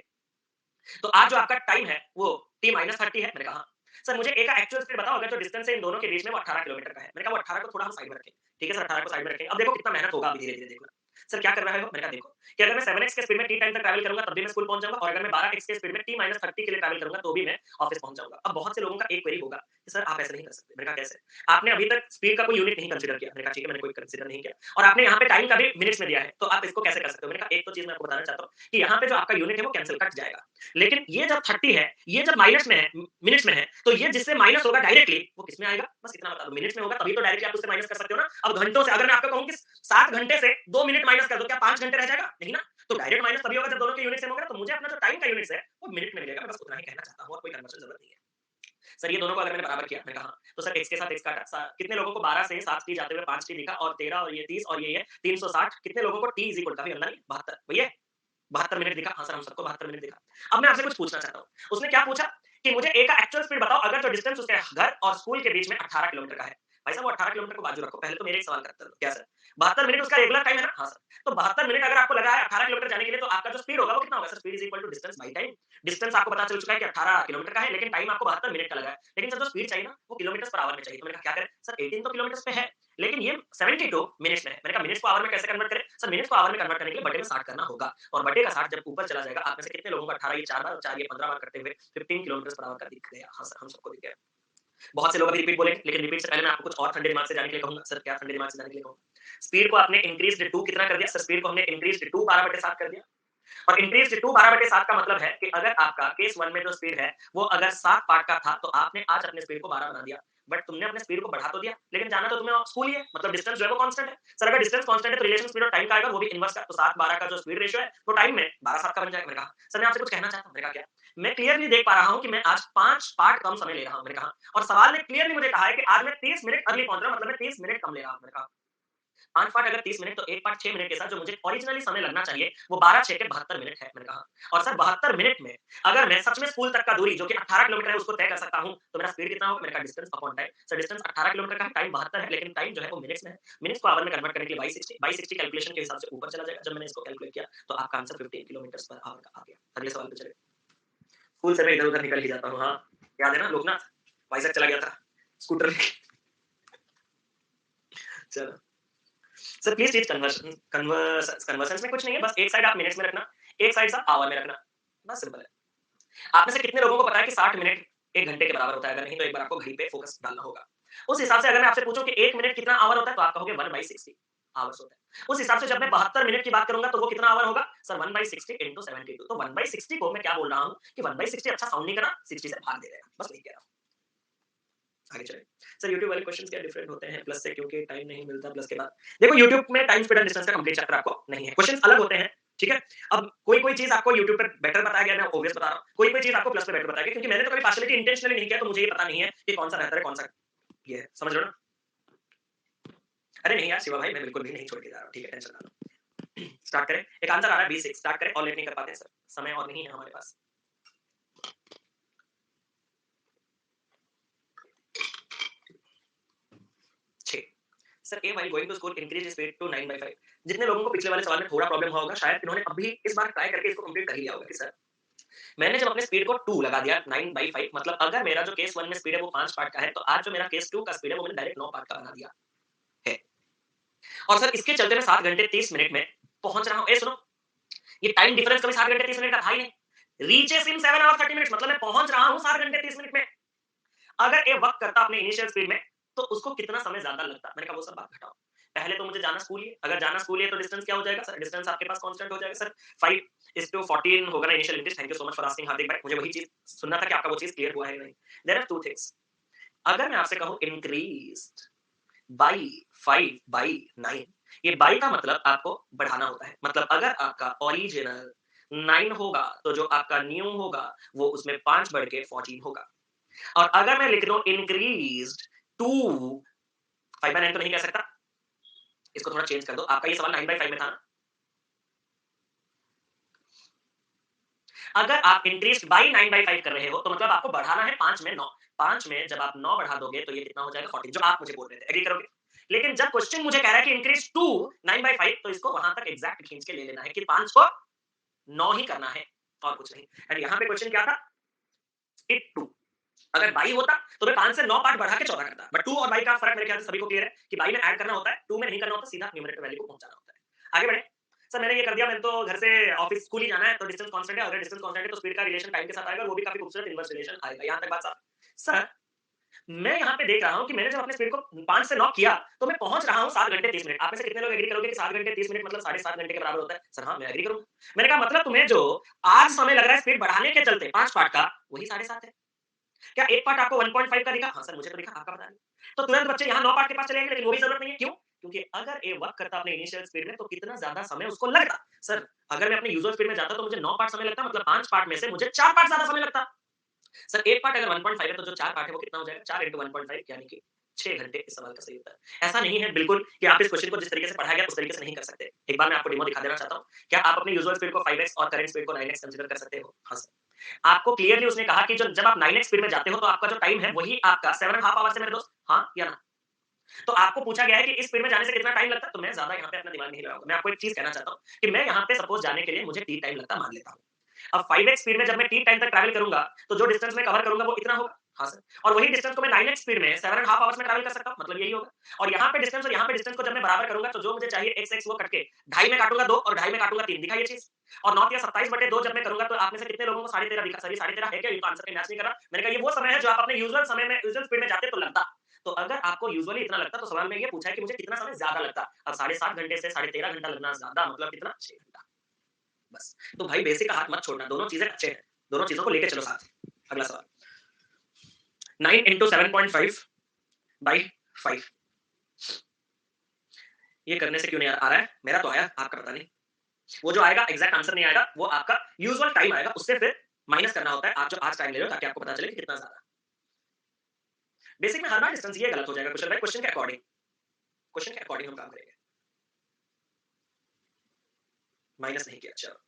S1: तो आज जो आपका टाइम है वो t माइनस 30 है? मैंने कहा हाँ। सर मुझे ए का एक्चुअल स्पीड बताओ, अगर जो डिस्टेंस है इन दोनों के बीच में वो 18 किलोमीटर का है। मैंने कहा वो 18 को थोड़ा हम साइड में रखें, ठीक है सर 18 को साइड में रखें। अब देखो कितना मेहनत होगा अभी धीरे-धीरे देखना। सर क्या कर रहा है वो? मैंने कहा देखो कि अगर मैं 7x के स्पीड में t टाइम तक ट्रैवल करूंगा तब भी मैं स्कूल पहुंच जाऊंगा, और अगर मैं 12x के स्पीड में t माइनस 30 के लिए ट्रैवल करूंगा तो भी मैं ऑफिस पहुंच जाऊंगा। अब बहुत से लोगों का एक क्वेरी होगा कि सर आप ऐसे नहीं कर सकते। मैंने कहा कैसे? आपने अभी तक स्पीड का कोई यूनिट नहीं कंसीडर किया। मैंने कहा ठीक है मैंने कोई कंसीडर नहीं किया, और आपने यहाँ पे टाइम का भी मिनट्स में दिया है, तो आप इसको कैसे कर सकते हो? मैंने कहा एक तो चीज मैं आपको बताना चाहता हूँ कि यहाँ पे जो आपका यूनिट है वो कैंसिल कट जाएगा, लेकिन ये जब 30 है, ये जब माइनस में है, मिनट्स में है, तो ये जिससे माइनस होगा डायरेक्टली वो किसमें आएगा? बस इतना बता दो। मिनट्स में होगा तभी तो डायरेक्टली आप उससे माइनस कर सकते हो ना। अब घंटों से अगर मैं आपको कहूं कि 7 घंटे से 2 मिनट माइनस कर दो, क्या 5 घंटे रह जाएगा? नहीं ना। तो डायरेक्ट माइनस तभी होगा जब दोनों के यूनिट सेम होगा ना, तो मुझे अपना जो टाइम का यूनिट्स है वो मिनट में मिलेगा। मैं बस उतना ही कहना चाहता हूँ और कोई कन्वर्शन जरूरत नहीं है। सर ये दोनों को अगर मैंने बराबर किया, मैंने कहा हाँ, तो सर x के साथ x काटा, कितने लोगों को 12 से 7 t जाते हुए 5 t दिखा, और 13 और ये 30 और ये 360, कितने लोगों को t इज इक्वल, काफी अंदर 72 भैया, 72 मिनट दिखा। हाँ सर, हम सबको 72 मिनट दिखा। अब मैं आपसे कुछ पूछना चाहता हूँ। उसने क्या पूछा कि मुझे ए का एक्चुअल स्पीड बताओ अगर जो डिस्टेंस उसके घर और स्कूल के बीच में 18 किलोमीटर का है। भाई साहब वो 18 किलोमीटर को बाजू रखो, पहले तो मेरे एक सवाल का उत्तर दो। क्या सर 72 मिनट उसका रेगुलर टाइम है ना? हाँ सर। तो 72 मिनट अगर आपको लगा है 18 किलोमीटर जाने के लिए, तो आपका जो स्पीड होगा वो कितना होगा sir? Speed is equal to distance by time. Distance आपको पता चल चुका है कि 18 किलोमीटर का है, लेकिन टाइम आपको 72 मिनट का लगा है। लेकिन सर जो स्पीड चाहिए ना वो किलोमीटर पर आवर में चाहिए। तो मैंने कहा क्या करें सर, 18 तो किलोमीटर पे है, लेकिन ये 72 मिनट्स में है। मैंने कहा मिनट्स को आवर में कैसे कन्वर्ट करें सर? मिनट्स को आवर में कन्वर्ट करने के लिए बटे में 60 करना होगा, और बटे का 60 जब ऊपर चला जाएगा, आप में से कितने लोगों को 18 ये 4 बार और 4 ये 15 बार करते हुए 15 किलोमीटर पर आवर का दिख गया? हाँ सर, हम सबको दिख गया। बहुत से लोग अभी रिपीट बोलेंगे, लेकिन रिपीट से पहले मैं आपको कुछ और ठंडे दिमाग से जानने के लिए कहूंगा। सर क्या ठंडे दिमाग से जानने के लिए कहूंगा? स्पीड को आपने इंक्रीज्ड 2 कितना कर दिया सर? स्पीड को हमने इंक्रीज्ड 2 12/7 कर दिया। और इंक्रीज्ड 2 12/7 का मतलब है कि अगर आपका केस 1 में जो स्पीड है वो अगर 7 पार्ट का था, तो आपने आज अपने स्पीड को 12 बना दिया। बट तुमने अपने स्पीड को बढ़ा तो दिया, लेकिन जाना तो तुम्हें स्कूल ही है, मतलब डिस्टेंस जो है वो कांस्टेंट है। सर अगर डिस्टेंस कांस्टेंट है तो रिलेशन स्पीड और टाइम का आएगा वो भी इनवर्स का। तो 7 12 का जो स्पीड रेशियो है वो टाइम में 12 7 का बन जाएगा। मैंने कहा सर मैं आपसे कुछ कहना चाहता हूं। मैंने कहा क्या? मैं क्लियरली देख पा रहा हूं कि मैं आज 5 पार्ट कम समय ले रहा हूं। मैंने कहा, और सवाल ने क्लियरली मुझे कहा है कि आज मैं 30 मिनट अर्ली पहुंच रहा हूं, मतलब मैं 30 मिनट कम ले रहा हूं। मैंने कहा 5 पार्ट अगर 30 मिनट, तो 1 पार्ट 6 मिनट के साथ जो मुझे ओरिजिनली समय लगना चाहिए वो 12 6 के 72 मिनट है। मैंने कहा, और सर 72 मिनट में अगर मैं सच में स्कूल तक का दूरी जो कि 18 किलोमीटर है उसको तय कर सकता हूं, तो मेरा स्पीड कितना होगा? मैंने कहा distance upon time. Sir distance 18 kilometre का है, टाइम 72 है, लेकिन टाइम जो है वो मिनट्स में है। मिनट्स को आवर में कन्वर्ट करने के लिए बाई 60 कैलकुलेशन के हिसाब से ऊपर चला जाएगा। जब मैंने इसको कैलकुलेट किया तो आपका आंसर 15 किलोमीटर पर आवर का आ गया। अगले सवाल पे चले। स्कूल से मैं इधर-उधर निकल ही जाता हूँ। हाँ, याद है ना लोकनाथ? वाइजैक चला गया था स्कूटर लेके। चलो। सर प्लीज टीच कन्वर्शन कन्वर्सेंस में कुछ नहीं है, बस एक साइड आप मिनट्स में रखना, एक साइड आप आवर में रखना, बस सिंपल है। आप में से कितने लोगों को पता है कि 60 मिनट 1 घंटे के बराबर होता है? अगर नहीं तो एक बार आपको घड़ी पे फोकस डालना होगा। उस हिसाब से अगर मैं आपसे पूछूं कि 1 मिनट कितना आवर होता है, तो आप कहोगे 1/60 आवर्स होता है। उस हिसाब से जब मैं 72 मिनट की बात करूंगा तो वो कितना आवर होगा सर? 1/60 इनटू 72। तो 1/60 को मैं क्या बोल रहा हूं कि 1/60 अच्छा साउंड नहीं करा, 60 से भाग दे देगा, बस वही कह रहा हूं। आगे चलें। सर यूट्यूब वाले क्वेश्चंस क्या डिफरेंट होते हैं प्लस से, क्योंकि टाइम नहीं मिलता प्लस के बाद? देखो यूट्यूब में टाइम स्पीड एंड डिस्टेंस का कंप्लीट चैप्टर आपको नहीं है, क्वेश्चंस अलग होते हैं, ठीक है? अब कोई-कोई चीज़ आपको यूट्यूब पे बेटर बताया गया, मैं ऑब्वियस बता रहा हूँ। कोई-कोई चीज़ आपको प्लस पे बेटर बताया गया, क्योंकि मैंने तो कभी पार्शियलिटी इंटेंशनली नहीं किया, तो मुझे ये पता नहीं है कि कौन-सा बेहतर है, कौन-सा ये है। समझ रहे हो ना? अरे नहीं यार शिवा भाई, मैं बिल्कुल भी नहीं छोड़ के जा रहा हूँ, ठीक है? टेंशन ना लो। स्टार्ट करें? एक आंसर आ रहा है 20 स्टार्ट करें और लेट नहीं कर पाते हैं सर, समय और नहीं है हमारे पास। छः। Sir A while going to school increase speed to 9/5। जितने लोगों को पिछले वाले सवाल में थोड़ा प्रॉब्लम हुआ होगा, शायद इन्होंने अभी इस बार ट्राई करके इसको कंप्लीट कर ही लिया होगा कि सर मैंने जब अपने स्पीड को 2 लगा दिया 9/5, मतलब अगर मेरा जो केस 1 में स्पीड है वो 5 पार्ट का है, तो आज जो मेरा केस 2 का स्पीड है वो मैंने डायरेक्ट 9 पार्ट का बना दिया है। और सर इसके चलते मैं 7 घंटे 30 मिनट में पहुंच रहा हूं। ए सुनो, ये टाइम डिफरेंस कभी 7 घंटे 30 मिनट का था ही नहीं। रीचेस इन 7 आवर 30 मिनट्स, मतलब मैं पहुंच रहा हूं 7 घंटे 30 मिनट में। अगर ये वक्त करता अपने इनिशियल स्पीड में, तो उसको कितना समय ज्यादा लगता? मैंने कहा वो सब बात घटाओ। पहले तो मुझे जाना स्कूल ही है। अगर जाना स्कूल ही है तो डिस्टेंस क्या हो जाएगा सर? डिस्टेंस आपके पास कांस्टेंट हो जाएगा सर। 5:14 होगा ना initial increase. Thank you so much for asking Hardik भाई, मुझे वही चीज सुनना था कि आपका वो चीज क्लियर हुआ है या नहीं। There are two things. अगर मैं आपसे कहूं इंक्रीज बाई 5 बाई 9, ये बाई का मतलब आपको बढ़ाना होता है। मतलब अगर आपका ओरिजिनल 9 होगा, तो जो आपका न्यू होगा वो उसमें 5 बढ़ के 14 होगा। और अगर मैं लिख दूं इंक्रीज्ड टू 5/9 तो नहीं कह सकता, इसको थोड़ा चेंज कर दो। आपका ये सवाल 9/5 में था ना? अगर आप इंक्रीज्ड बाई 9/5 कर रहे हो, तो मतलब आपको बढ़ाना है 5 में 9। 5 में जब आप 9 बढ़ा दोगे तो ये कितना हो जाएगा? 14, जो आप मुझे बोल रहे थे। एग्री करोगे? लेकिन जब क्वेश्चन मुझे कह रहा है कि इंक्रीज टू 9/5, तो इसको वहां तक एग्जैक्ट खींच के ले लेना है कि 5 को 9 ही करना है और कुछ नहीं। एंड यहाँ पे क्वेश्चन क्या था? इट 2। अगर बाई होता तो मैं 5 से 9 पार्ट बढ़ा के 14 करता। बट 2 और बाई का फर्क मेरे ख्याल से सभी को क्लियर है कि बाई में ऐड करना होता है, 2 में नहीं करना होता, सीधा न्यूमरेटर वैल्यू को पहुंचाना होता है। आगे बढ़े। सर मैंने ये कर दिया, मैंने तो घर से ऑफिस स्कूल ही जाना है, तो डिस्टेंस कांस्टेंट है। अगर डिस्टेंस कांस्टेंट है तो स्पीड का रिलेशन टाइम के साथ आएगा, और वो भी काफी खूबसूरत इनवर्स रिलेशन आएगा। यहां तक बात साफ। सर मैं यहाँ पे देख रहा हूँ कि मैंने जब अपने स्पीड को 5 से 9 किया, तो मैं पहुंच रहा हूँ 7 घंटे 30 मिनट। आप में से कितने लोग एग्री करोगे कि 7 घंटे 30 मिनट मतलब 7.5 घंटे के बराबर होता है? सर हाँ, मैं एग्री करूंगा। मैंने कहा मतलब तुम्हें जो आज समय लग रहा है स्पीड बढ़ाने के चलते 5 पार्ट का, वही 7.5 है। क्या एक पार्ट आपको 1.5 का दिखा? हाँ सर मुझे तो दिखा, आपका पता नहीं। तो तुरंत बच्चे यहाँ 9 पार्ट के पास चले जाएंगे, लेकिन वो भी जरूरत नहीं है। क्यों? क्योंकि अगर ये वर्क करता अपने इनिशियल स्पीड में तो कितना ज़्यादा समय उसको लगता। सर, अगर मैं अपने यूजुअल स्पीड में जाता तो मुझे 9 पार्ट समय लगता, मतलब 5 पार्ट में से मुझे 4 पार्ट ज़्यादा समय लगता। सर, 1 पार्ट अगर 1.5 है तो जो 4 पार्ट है वो कितना हो जाएगा? 4 इंटू 1.5 यानी कि 6 घंटे इस सवाल का सही उत्तर है। ऐसा नहीं है बिल्कुल कि आप इस क्वेश्चन को जिस तरीके से पढ़ाया गया उस तरीके से नहीं कर सकते। एक बार मैं आपको डेमो दिखा देना चाहता हूँ। क्या आप अपने यूजुअल स्पीड को 5x और करंट स्पीड को 9x कंसीडर कर सकते हो? हाँ सर। आपको क्लियरली उसने कहा कि जो जब आप 9x स्पीड में जाते हो तो आपका जो टाइम है वही आपका 7 1/2 आवर्स है मेरे दोस्त। हाँ या ना? तो आपको पूछा गया है कि इस स्पीड में जाने से कितना टाइम लगता है? तो मैं ज़्यादा यहाँ पे अपना दिमाग नहीं लगाऊँगा। मैं आपको एक चीज़ कहना चाहता हूँ कि मैं यहाँ पे सपोज़ जाने के लिए मुझे t टाइम लगता मान लेता हूँ। अब 5x स्पीड में जब मैं t टाइम तक ट्रैवल करूँगा, तो जो डिस्टेंस मैं कवर करूँगा वो इतना होगा। हाँ सर। और वही डिस्टेंस को मैं 9x स्पीड में 7 1/2 आवर्स में ट्रैवल कर सकता हूँ, मतलब यही होगा। और यहाँ पे डिस्टेंस और यहाँ पे डिस्टेंस को जब मैं बराबर करूँगा तो जो मुझे चाहिए x वो कट के ढाई में काटूँगा 2 और ढाई में काटूँगा 3, दिखा ये चीज़? और 9 या 27/2 जब मैं करूँगा तो आप में से कितने लोगों को 13.5 दिखा? सर ये 13.5 है क्या? ये तो आंसर में मैच नहीं कर रहा। मैंने कहा ये वो समय है जो आप अपने यूजुअल समय में यूजुअल स्पीड में जाते तो लगता। तो अगर आपको यूजुअली इतना लगता तो सवाल में ये पूछा है कि मुझे कितना समय ज़्यादा लगता। अब 7.5 घंटे से 13.5 घंटा लगना ज़्यादा मतलब कितना? 6 घंटा। बस। तो भाई बेसिक का हाथ मत छोड़ना, दोनों चीज़ें अच्छे हैं। दोनों चीज़ों को लेके चलो साथ। अगला सवाल। 9 इंटू 7.5 बाई 5। ये करने से क्यों नहीं आ रहा है? मेरा तो आया, आपका पता नहीं। वो जो आएगा एग्ज़ैक्ट आंसर नहीं आएगा, वो आपका यूजुअल टाइम आएगा, उससे फिर माइनस करना होता है। आप जो आज टाइम ले रहे हो ताकि आपको पता चले कि कितना ज़्यादा। बेसिक में हर बार डिस्टेंस ये गलत हो जाएगा क्वेश्चन भाई, क्वेश्चन के अकॉर्डिंग हम काम करेंगे। माइनस नहीं किया, चलो।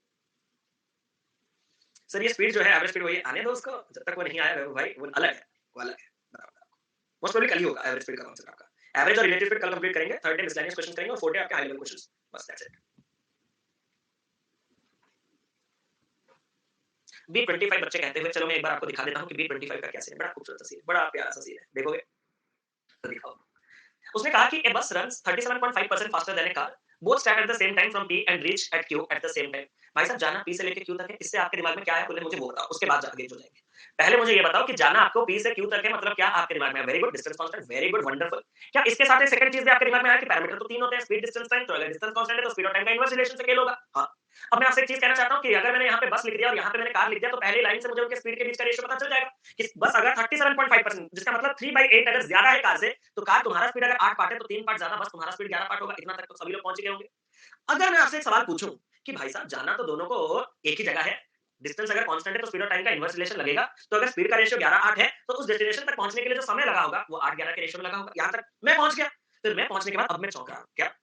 S1: सर ये स्पीड जो है एवरेज स्पीड वही आने दो उसको, जब तक वो नहीं आया वैभव भाई, वो अलग है, वो अलग है। बराबर आपको। मोस्ट प्रोबेबली कल ही होगा एवरेज स्पीड का कॉन्सेप्ट आपका। एवरेज और रिलेटिव स्पीड कल कंप्लीट करेंगे, थर्ड डे मिसलेनियस क्वेश्चंस करेंगे और फोर्थ डे आपके हाई लेवल क्वेश्चंस। बस दैट्स इट। B25 बच्चे कहते हुए चलो मैं एक बार आपको दिखा देता हूँ कि B25 का क्या सीन है। बड़ा खूबसूरत सा सीन है, बड़ा प्यारा सा सीन है। देखोगे? तो दिखाओ। उसने कहा कि a bus runs 37.5% faster than a car. Both start at the same time from P and reach at Q at the same time. भाई साहब जाना P से लेके Q तक है, इससे आपके दिमाग में क्या है पहले मुझे वो बताओ, उसके बाद आगे जो जाएंगे। पहले मुझे ये बताओ कि जाना आपको P से Q तक है, मतलब क्या आपके दिमाग में है? Very good, distance constant, very good, wonderful. क्या इसके साथ एक सेकंड चीज भी आपके दिमाग में आया कि पैरामीटर तो तीन होते हैं, स्पीड, डिस्टेंस, टाइम। तो अगर डिस्टेंस कांस्टेंट है तो स्पीड और टाइम का इनवर्स रिलेशन से खेल होगा। हाँ। अब मैं आपसे एक चीज कहना चाहता हूँ कि अगर मैंने यहाँ पे बस लिख दिया और यहाँ पे मैंने कार लिख दिया तो पहली लाइन से मुझे उनके स्पीड के बीच का रेशियो पता चल जाएगा कि बस अगर 37.5% जिसका मतलब 3/8 अगर ज्यादा है कार से, तो कार तुम्हारा स्पीड अगर 8 पार्ट है तो 3 पार्ट ज्यादा, बस तुम्हारा स्पीड 11 पार्ट होगा। इतना तक तो सभी लोग पहुंच गए होंगे। अगर मैं आपसे एक सवाल पूछूं कि भाई साहब जाना तो दोनों को एक ही जगह है, डिस्टेंस अगर कांस्टेंट है तो स्पीड और टाइम का इनवर्स रिलेशन लगेगा, तो अगर स्पीड का रेशियो 11:8 है तो उस डेस्टिनेशन तक पहुंचने के लिए जो समय लगा होगा वो 8:11 के रेशियो में लगा होगा। यहां तक मैं पहुंच गया। फिर मैं पहुंचने के बाद अब मैं चौंक रहा हूं क्या?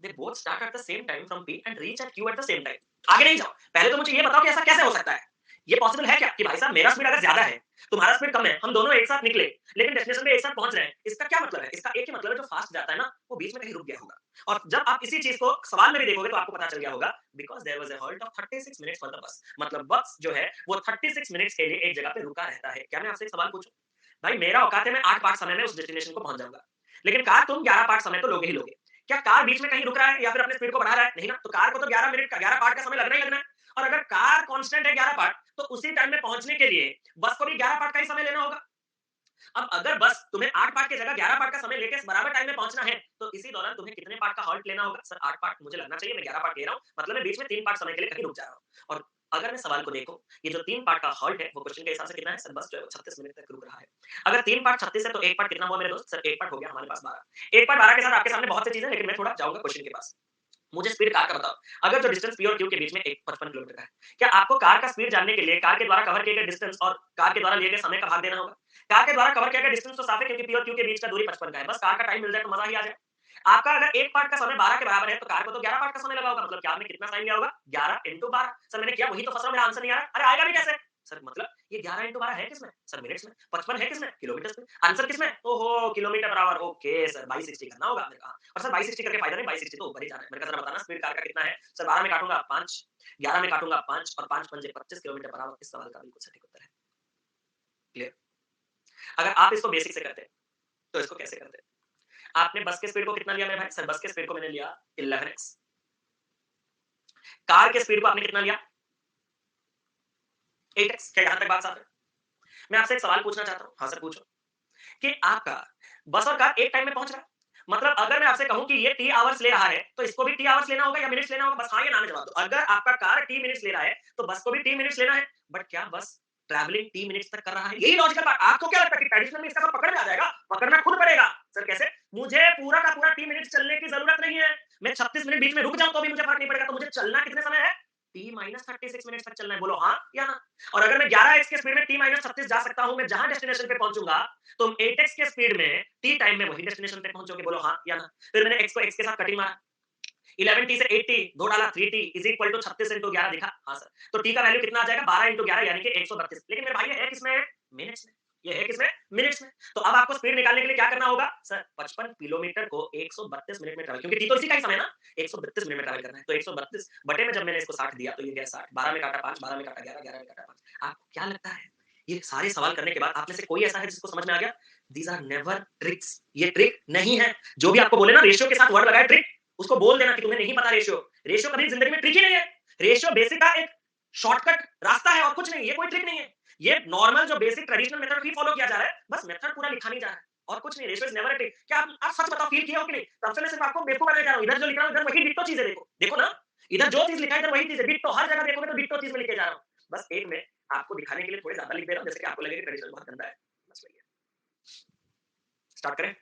S1: They both start at the same time from P and reach at Q eight the same time. आगे नहीं जाओ, पहले तो मुझे ये बताओ कि ऐसा कैसे हो सकता है? ये पॉसिबल है क्या कि भाई साहब मेरा स्पीड अगर ज्यादा है, तुम्हारा स्पीड कम है, हम दोनों एक साथ निकले, लेकिन डेस्टिनेशन पे एक साथ पहुंच रहे हैं। इसका क्या मतलब है? इसका एक ही मतलब है जो फास्ट जाता है ना, वो बीच में कहीं रुक गया होगा। और जब आप इसी चीज को सवाल में भी देखोगे तो आपको पता चल गया होगा, because there was a halt of 36 minutes for the bus. मतलब बस जो है वो 36 मिनट्स के लिए एक जगह पे रुका रहता है। क्या मैं आपसे एक सवाल पूछूं? भाई मेरा औकात है मैं 8 पार्ट समय में उस डेस्टिनेशन को पहुंच जाऊंगा, लेकिन कार तुम 11 पार्ट समय तो लोगे ही लोगे। क्या कार बीच में कहीं रुक रहा है या फिर अपने स्पीड को बढ़ा रहा है? नहीं ना। तो कार को तो 11 मिनट का 11 पार्ट का समय लगना ही लगना है। और अगर कार कांस्टेंट है 11 पार्ट, तो उसी टाइम में पहुंचने के लिए बस को भी 11 पार्ट का ही समय लेना होगा। अब अगर बस तुम्हें 8 पार्ट की जगह 11 पार्ट का समय लेके बराबर टाइम में पहुंचना है, तो इसी दौरान तुम्हें कितने पार्ट का हॉल्ट लेना होगा? सर 8 पार्ट मुझे लगना चाहिए, मैं 11 पार्ट ले रहा हूँ, मतलब मैं बीच में 3 पार्ट समय के लिए कहीं रुक जा रहा हूँ। और अगर मैं सवाल को देखूं, ये जो 3 पार्ट का हॉल्ट है, वो क्वेश्चन के हिसाब से कितना है? सर बस जो है वो 36 मिनट तक रुक रहा है। अगर 3 पार्ट 36 है, तो 1 पार्ट कितना हुआ मेरे दोस्त? सर 1 पार्ट हो गया हमारे पास 12। 1 पार्ट 12 के साथ आपके सामने बहुत सी चीजें हैं, लेकिन मैं थोड़ा जाऊंगा क्वेश्चन के पास। मुझे स्पीड कार का बताओ। अगर जो डिस्टेंस P और Q के बीच में एक 55 किलोमीटर का है, क्या आपको कार का स्पीड जानने के लिए कार के द्वारा कवर किए गए डिस्टेंस और कार के द्वारा लिए गए समय का भाग देना होगा? कार के द्वारा कवर किया गया डिस्टेंस तो साफ है क्योंकि P और Q के बीच का दूरी 55 का है। बस कार का टाइम मिल जाए तो मजा ही आ जाए। आपका अगर एक पार्ट का समय 12 के बराबर है तो कार को तो 11 पार्ट का समय लगा होगा, मतलब कि आपने कितना टाइम लिया होगा? 11 into 12। सर मैंने किया वही तो फंस रहा हूं, मेरा आंसर नहीं आ रहा। अरे आएगा भी कैसे? सर मतलब ये 11 into 12 है किसमें? सर मिनट्स में। 55 है किसमें? किलोमीटर्स में। आंसर किसमें? ओहो kilometre per our. Okay sir 2260 करना होगा। मैंने कहा और सर 2260 करके फायदा नहीं, 2260 तो ऊपर ही जाना है। मैंने कहा जरा बताना स्पीड कार का कितना है? सर 12 में काटूंगा 5, 11 में काटूंगा 5 और 5 पंजे 25 किलोमीटर पर आवर। इस सवाल का बिल्कुल सटीक उत्तर है। क्लियर? अगर आप इसको बेसिक से करते तो इसको कैसे करते? आपने बस के स्पीड को कितना लिया मेरे भाई? सर बस के स्पीड को मैंने लिया 11x। कार के स्पीड को आपने कितना लिया? 8x। क्या यहां तक बात साफ है? मैं आपसे एक सवाल पूछना चाहता हूं। हाँ सर पूछो। कि आपका बस और कार एक टाइम में पहुंच रहा है, मतलब अगर मैं आपसे कहूं कि ये टी आवर्स ले रहा है तो इसको भी टी आवर्स लेना होगा या मिनट्स लेना होगा? बस हाँ या ना में जवाब दो। अगर आपका कार टी मिनट्स ले रहा है तो बस को भी टी मिनट्स लेना है, बट क्या बस ट्रैवलिंग टी मिनट्स तक कर रहा है? यही लॉजिकल बात। आपको क्या लगता है कि ट्रेडिशनल में इसका सब पकड़ में आ जाएगा? पकड़ना खुद पड़ेगा। सर कैसे? मुझे पूरा का पूरा टी मिनट्स मैं 36 मिनट बीच में रुक जाऊं तो भी मुझे फर्क नहीं पड़ेगा, तो मुझे चलना कितने समय है? t-36 मिनट तक चलना है, बोलो हाँ या ना? और अगर मैं 11x के स्पीड में t-36 जा सकता हूं, मैं जहां डेस्टिनेशन पे पहुंचूंगा, तुम 8x के स्पीड में t टाइम में वही डेस्टिनेशन पे पहुंचोगे, बोलो हाँ या ना? फिर मैंने x को x के साथ कटिंग मारा, 11t से 8t 2 डाला, 3t is equal to 36 into 11 दिखा, हाँ सर। तो t का वैल्यू कितना आ जाएगा? 12 into 11 यानी कि 132। लेकिन मेरे भाई ये है किसमें? मिनट्स में। ये है किसमें? मिनट्स में। तो अब आपको स्पीड निकालने के लिए क्या करना होगा? सर 55 किलोमीटर को 132 मिनट में ट्रैवल, क्योंकि t तो इसी का ही समय है ना, 132 मिनट में ट्रैवल करना है। तो 132 बटे में जब मैंने इसको 60 दिया तो ये गया 60, 12 में काटा 5, 12 में काटा 11, 11 में काटा 5। आपको क्या लगता है? ये सारे सवाल करने के बाद आप में से कोई ऐसा है जिसको समझ में आ गया? दीज आर नेवर ट्रिक्स, ये ट्रिक नहीं है। जो भी आपको बोले ना रेशियो के साथ वर्ड लगाए ट्रिक, उसको बोल देना कि तुम्हें नहीं पता रेशियो। रेशियो कभी जिंदगी में ट्रिक ही नहीं है। रेशियो बेसिक का एक शॉर्टकट रास्ता है और कुछ नहीं, ये कोई ट्रिक नहीं है। ये नॉर्मल जो बेसिक ट्रेडिशनल मेथड ही फॉलो किया जा रहा है, बस मेथड पूरा लिखा नहीं जा रहा है और कुछ नहीं। Ratio is never a trick. क्या आप सच बताओ, फील किया हो कि नहीं? तब से मैं सिर्फ आपको बेवकूफ बनाने जा रहा हूं। इधर जो लिख रहा हूं इधर वही डिट्टो चीजें देखो, देखो ना, इधर जो चीज लिखा है इधर वही चीज है, डिट्टो। हर जगह देखोगे तो डिट्टो चीज में लिखे जा रहा हूं। बस एक में आपको दिखाने के लिए थोड़े ज्यादा लिख दे रहा हूं, जैसे कि आपको लगे कि ट्रेडिशनल बहुत गंदा है। बस वही है। स्टार्ट करें?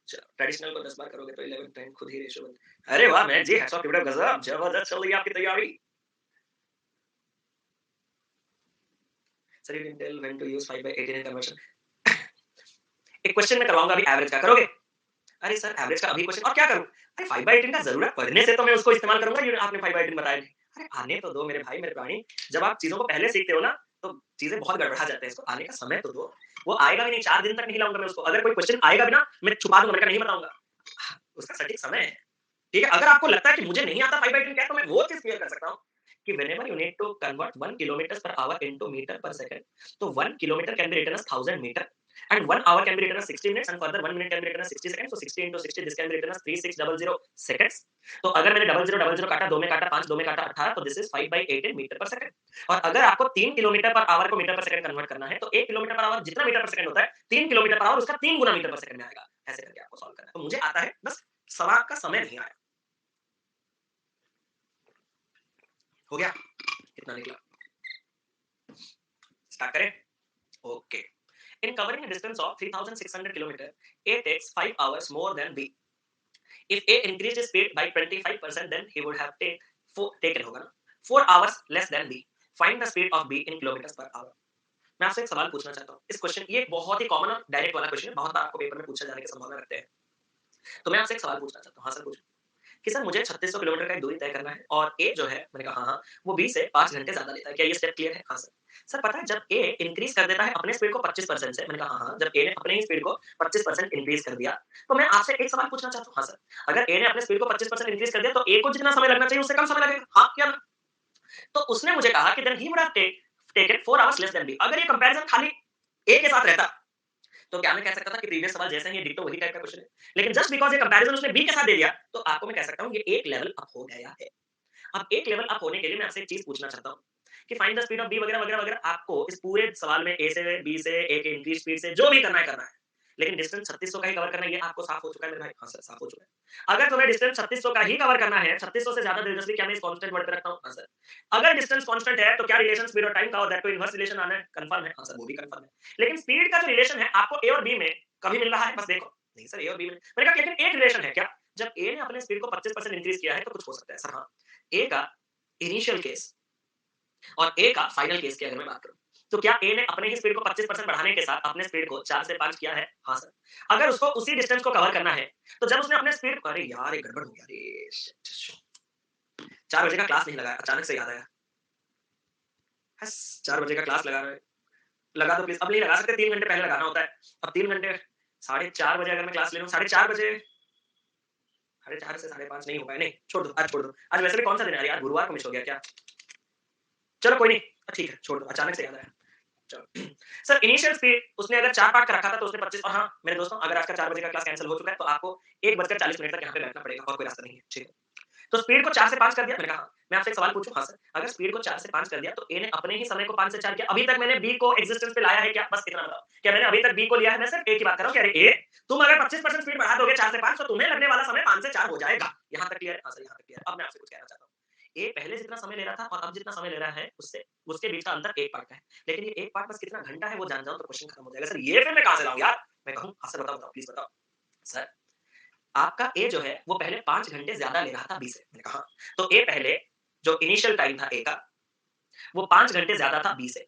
S1: ट्रेडिशनल को 10 बार करोगे तो 11 टाइम खुद ही रेशियो बन। अरे वाह मैं जी, हैट्स ऑफ, गजब, जबरदस्त चल रही है आपकी तैयारी। Sir you can tell when to use 5/18 in conversion. एक क्वेश्चन में करवाऊंगा अभी, एवरेज का करोगे? अरे सर एवरेज का अभी क्वेश्चन और क्या करूं? अरे 5/18 का जरूरत पड़ने से तो मैं उसको इस्तेमाल करूंगा, ये आपने 5/18 बताया नहीं। अरे आने तो दो मेरे भाई मेरे प्राणी, जब आप चीजों को पहले सीखते हो ना तो चीजें बहुत गड़बड़ा जाते हैं, इसको आने का समय तो दो। वो आएगा भी नहीं, 4 दिन तक नहीं लाऊंगा मैं उसको। अगर कोई क्वेश्चन आएगा भी ना, मैं छुपा दूंगा, मैं नहीं बताऊंगा। उसका सटीक समय है। ठीक है, अगर आपको लगता है कि मुझे नहीं आता 5/10 क्या है, तो मैं वो चीज क्लियर कर सकता हूँ कि whenever you need to convert 1 kilometers per hour into meter per second, तो 1 kilometer can be written as 1000 meter and 1 hour can be written as 60 minutes and further 1 minute can be written as 60 seconds. So 60 into 60 this can be written as 3600 seconds. तो अगर मैंने 0000 काटा, 2 में काटा 5, 2 में काटा 18, तो this is 5/18 मीटर पर सेकंड। और अगर आपको 3 किलोमीटर पर आवर को मीटर पर सेकंड कन्वर्ट करना है, तो 1 किलोमीटर पर आवर जितना मीटर पर सेकंड होता है, 3 किलोमीटर पर आवर उसका 3 गुना मीटर पर सेकंड में आएगा। ऐसे करके आपको सॉल्व करना है। तो मुझे आता है, बस सवाल का समय नहीं आया। हो गया? कितना निकला? स्टार्ट करें? Okay. In covering a distance of 3,600 km, A takes 5 hours more than B. If A increased his speed by 25%, then he would have taken होगा ना 4 hours less than B. Find the speed of B in kilometers per hour. मैं आपसे एक सवाल पूछना चाहता हूँ। इस क्वेश्चन, ये बहुत ही कॉमन और डायरेक्ट वाला क्वेश्चन है, बहुत बार आपको पेपर में पूछा जाने की संभावना रखते हैं। तो मैं आपसे एक सवाल पूछना चाहता हूँ। हाँ सर पूछो। कि सर मुझे 3600 किलोमीटर का एक दूरी तय करना है और ए जो है, मैंने कहा हाँ हाँ, वो बी से 5 घंटे ज्यादा लेता है। क्या ये स्टेप क्लियर है? हाँ सर। सर पता है जब ए इंक्रीज कर देता है अपने स्पीड को 25% से, मैंने कहा हाँ हाँ, जब ए ने अपने ही स्पीड को 25% इंक्रीज कर दिया, तो मैं आपसे एक सवाल पूछना चाहता हूँ। हाँ सर, अगर ए ने अपने स्पीड को 25% इंक्रीज कर दिया तो ए को जितना समय लगना चाहिए उससे कम समय लगेगा, हाँ या ना? तो उसने मुझे कहा कि then he would have taken 4 hours less than B. अगर ये कंपैरिजन खाली ए के साथ रहता तो क्या मैं कह सकता था कि प्रीवियस सवाल जैसे ही ये डिट्टो वही टाइप का क्वेश्चन है। लेकिन जस्ट बिकॉज़ ये कंपैरिजन उसने बी के साथ दे दिया, तो आपको मैं कह सकता हूँ ये एक लेवल अप हो गया है। अब एक लेवल अप होने के लिए मैं आपसे एक चीज़ पूछना चाहता हूँ कि find the speed of B वगैरह, वगैरह, वगैरह। आपको इस पूरे सवाल में ए से, बी से, ए के इंक्रीज़ स्पीड से जो भी करना है करना है। लेकिन डिस्टेंस 3600 का ही कवर करना है, ये आपको साफ हो चुका है मेरे भाई? हाँ सर, साफ हो चुका है। अगर तुम्हें डिस्टेंस 3600 का ही कवर करना है, 3600 से ज़्यादा दिलचस्पी क्या मैं इस कांस्टेंट वर्ड पे रखता हूँ? हाँ सर। अगर डिस्टेंस कांस्टेंट है तो क्या रिलेशन स्पीड और टाइम का और दैट टू इनवर्स रिलेशन आना है? कंफर्म है? हाँ सर, वो भी कंफर्म है। लेकिन स्पीड का जो रिलेशन है आपको ए और बी में कभी मिल रहा है? बस देखो। नहीं सर, ए और बी में। मैंने कहा लेकिन एक रिलेशन है क्या? जब ए ने अपने स्पीड को 25% इंक्रीज किया है तो कुछ हो सकता है सर। हाँ, ए का इनिशियल केस और ए का फाइनल केस की अगर मैं बात करूं, तो क्या ए ने अपने ही स्पीड को 25% बढ़ाने के साथ अपने स्पीड को 4 से 5 किया है? हाँ सर। अगर उसको उसी डिस्टेंस को कवर करना है, तो जब उसने अपने स्पीड, अरे यार ये गड़बड़ हो गया रे, शिट। 4 बजे का क्लास नहीं लगाया, अचानक से याद आया। बस 4 बजे का क्लास लगा रहे हैं, लगा दो प्लीज। अब नहीं लगा सकते, 3 घंटे पहले लगाना होता है। अब 3 घंटे, 4:30 बजे अगर मैं क्लास ले लूं, 4:30 बजे, 4:30 से 5:30 नहीं हो पाए, नहीं छोड़ दो, आज छोड़ दो। आज वैसे भी कौन सा दिन है यार, गुरुवार को मिस हो गया क्या? चलो कोई नहीं, ठीक है छोड़ दो, अचानक से याद आया। चलो सर, इनिशियल स्पीड उसने अगर 4 पार्ट का रखा था तो उसने 25, और हाँ मेरे दोस्तों, अगर आज का 4 बजे का क्लास कैंसिल हो चुका है तो आपको 1:40 तक यहाँ पे बैठना पड़ेगा और कोई रास्ता नहीं है, ठीक है? तो स्पीड को 4 से 5 कर दिया, मैंने कहा हाँ। मैं आपसे एक सवाल पूछूं? हाँ सर। अगर स्पीड को 4 से 5 कर दिया तो ए ने अपने ही समय को 5 से 4 किया, अभी तक मैंने बी को एग्जिस्टेंस पे लाया है क्या? बस इतना बताओ। क्या मैंने अभी तक बी को लिया है? मैं सिर्फ ए की बात कर रहा हूं कि अरे ए, तुम अगर 25% स्पीड बढ़ा दोगे 4 से 5 तो तुम्हें लगने वाला समय 5 से 4 हो जाएगा। यहां तक क्लियर है? हाँ सर, यहां तक क्लियर है। अब मैं आपसे कुछ कहना चाहता हूं। ए पहले जितना समय ले रहा था और अब जितना समय ले रहा है, उससे उसके बीच का अंतर 1 पार्ट का है। लेकिन ये 1 पार्ट बस कितना घंटा है वो जान जाऊं तो क्वेश्चन खत्म हो जाएगा। सर ये फिर मैं कहां से लाऊं यार? मैं कहूं हाँ सर, बताओ बताओ प्लीज बताओ। सर आपका ए जो है वो पहले 5 घंटे ज़्यादा ले रहा था बी से। मैंने कहा हाँ। तो ए पहले जो इनिशियल टाइम था ए का, वो 5 घंटे ज़्यादा था बी से।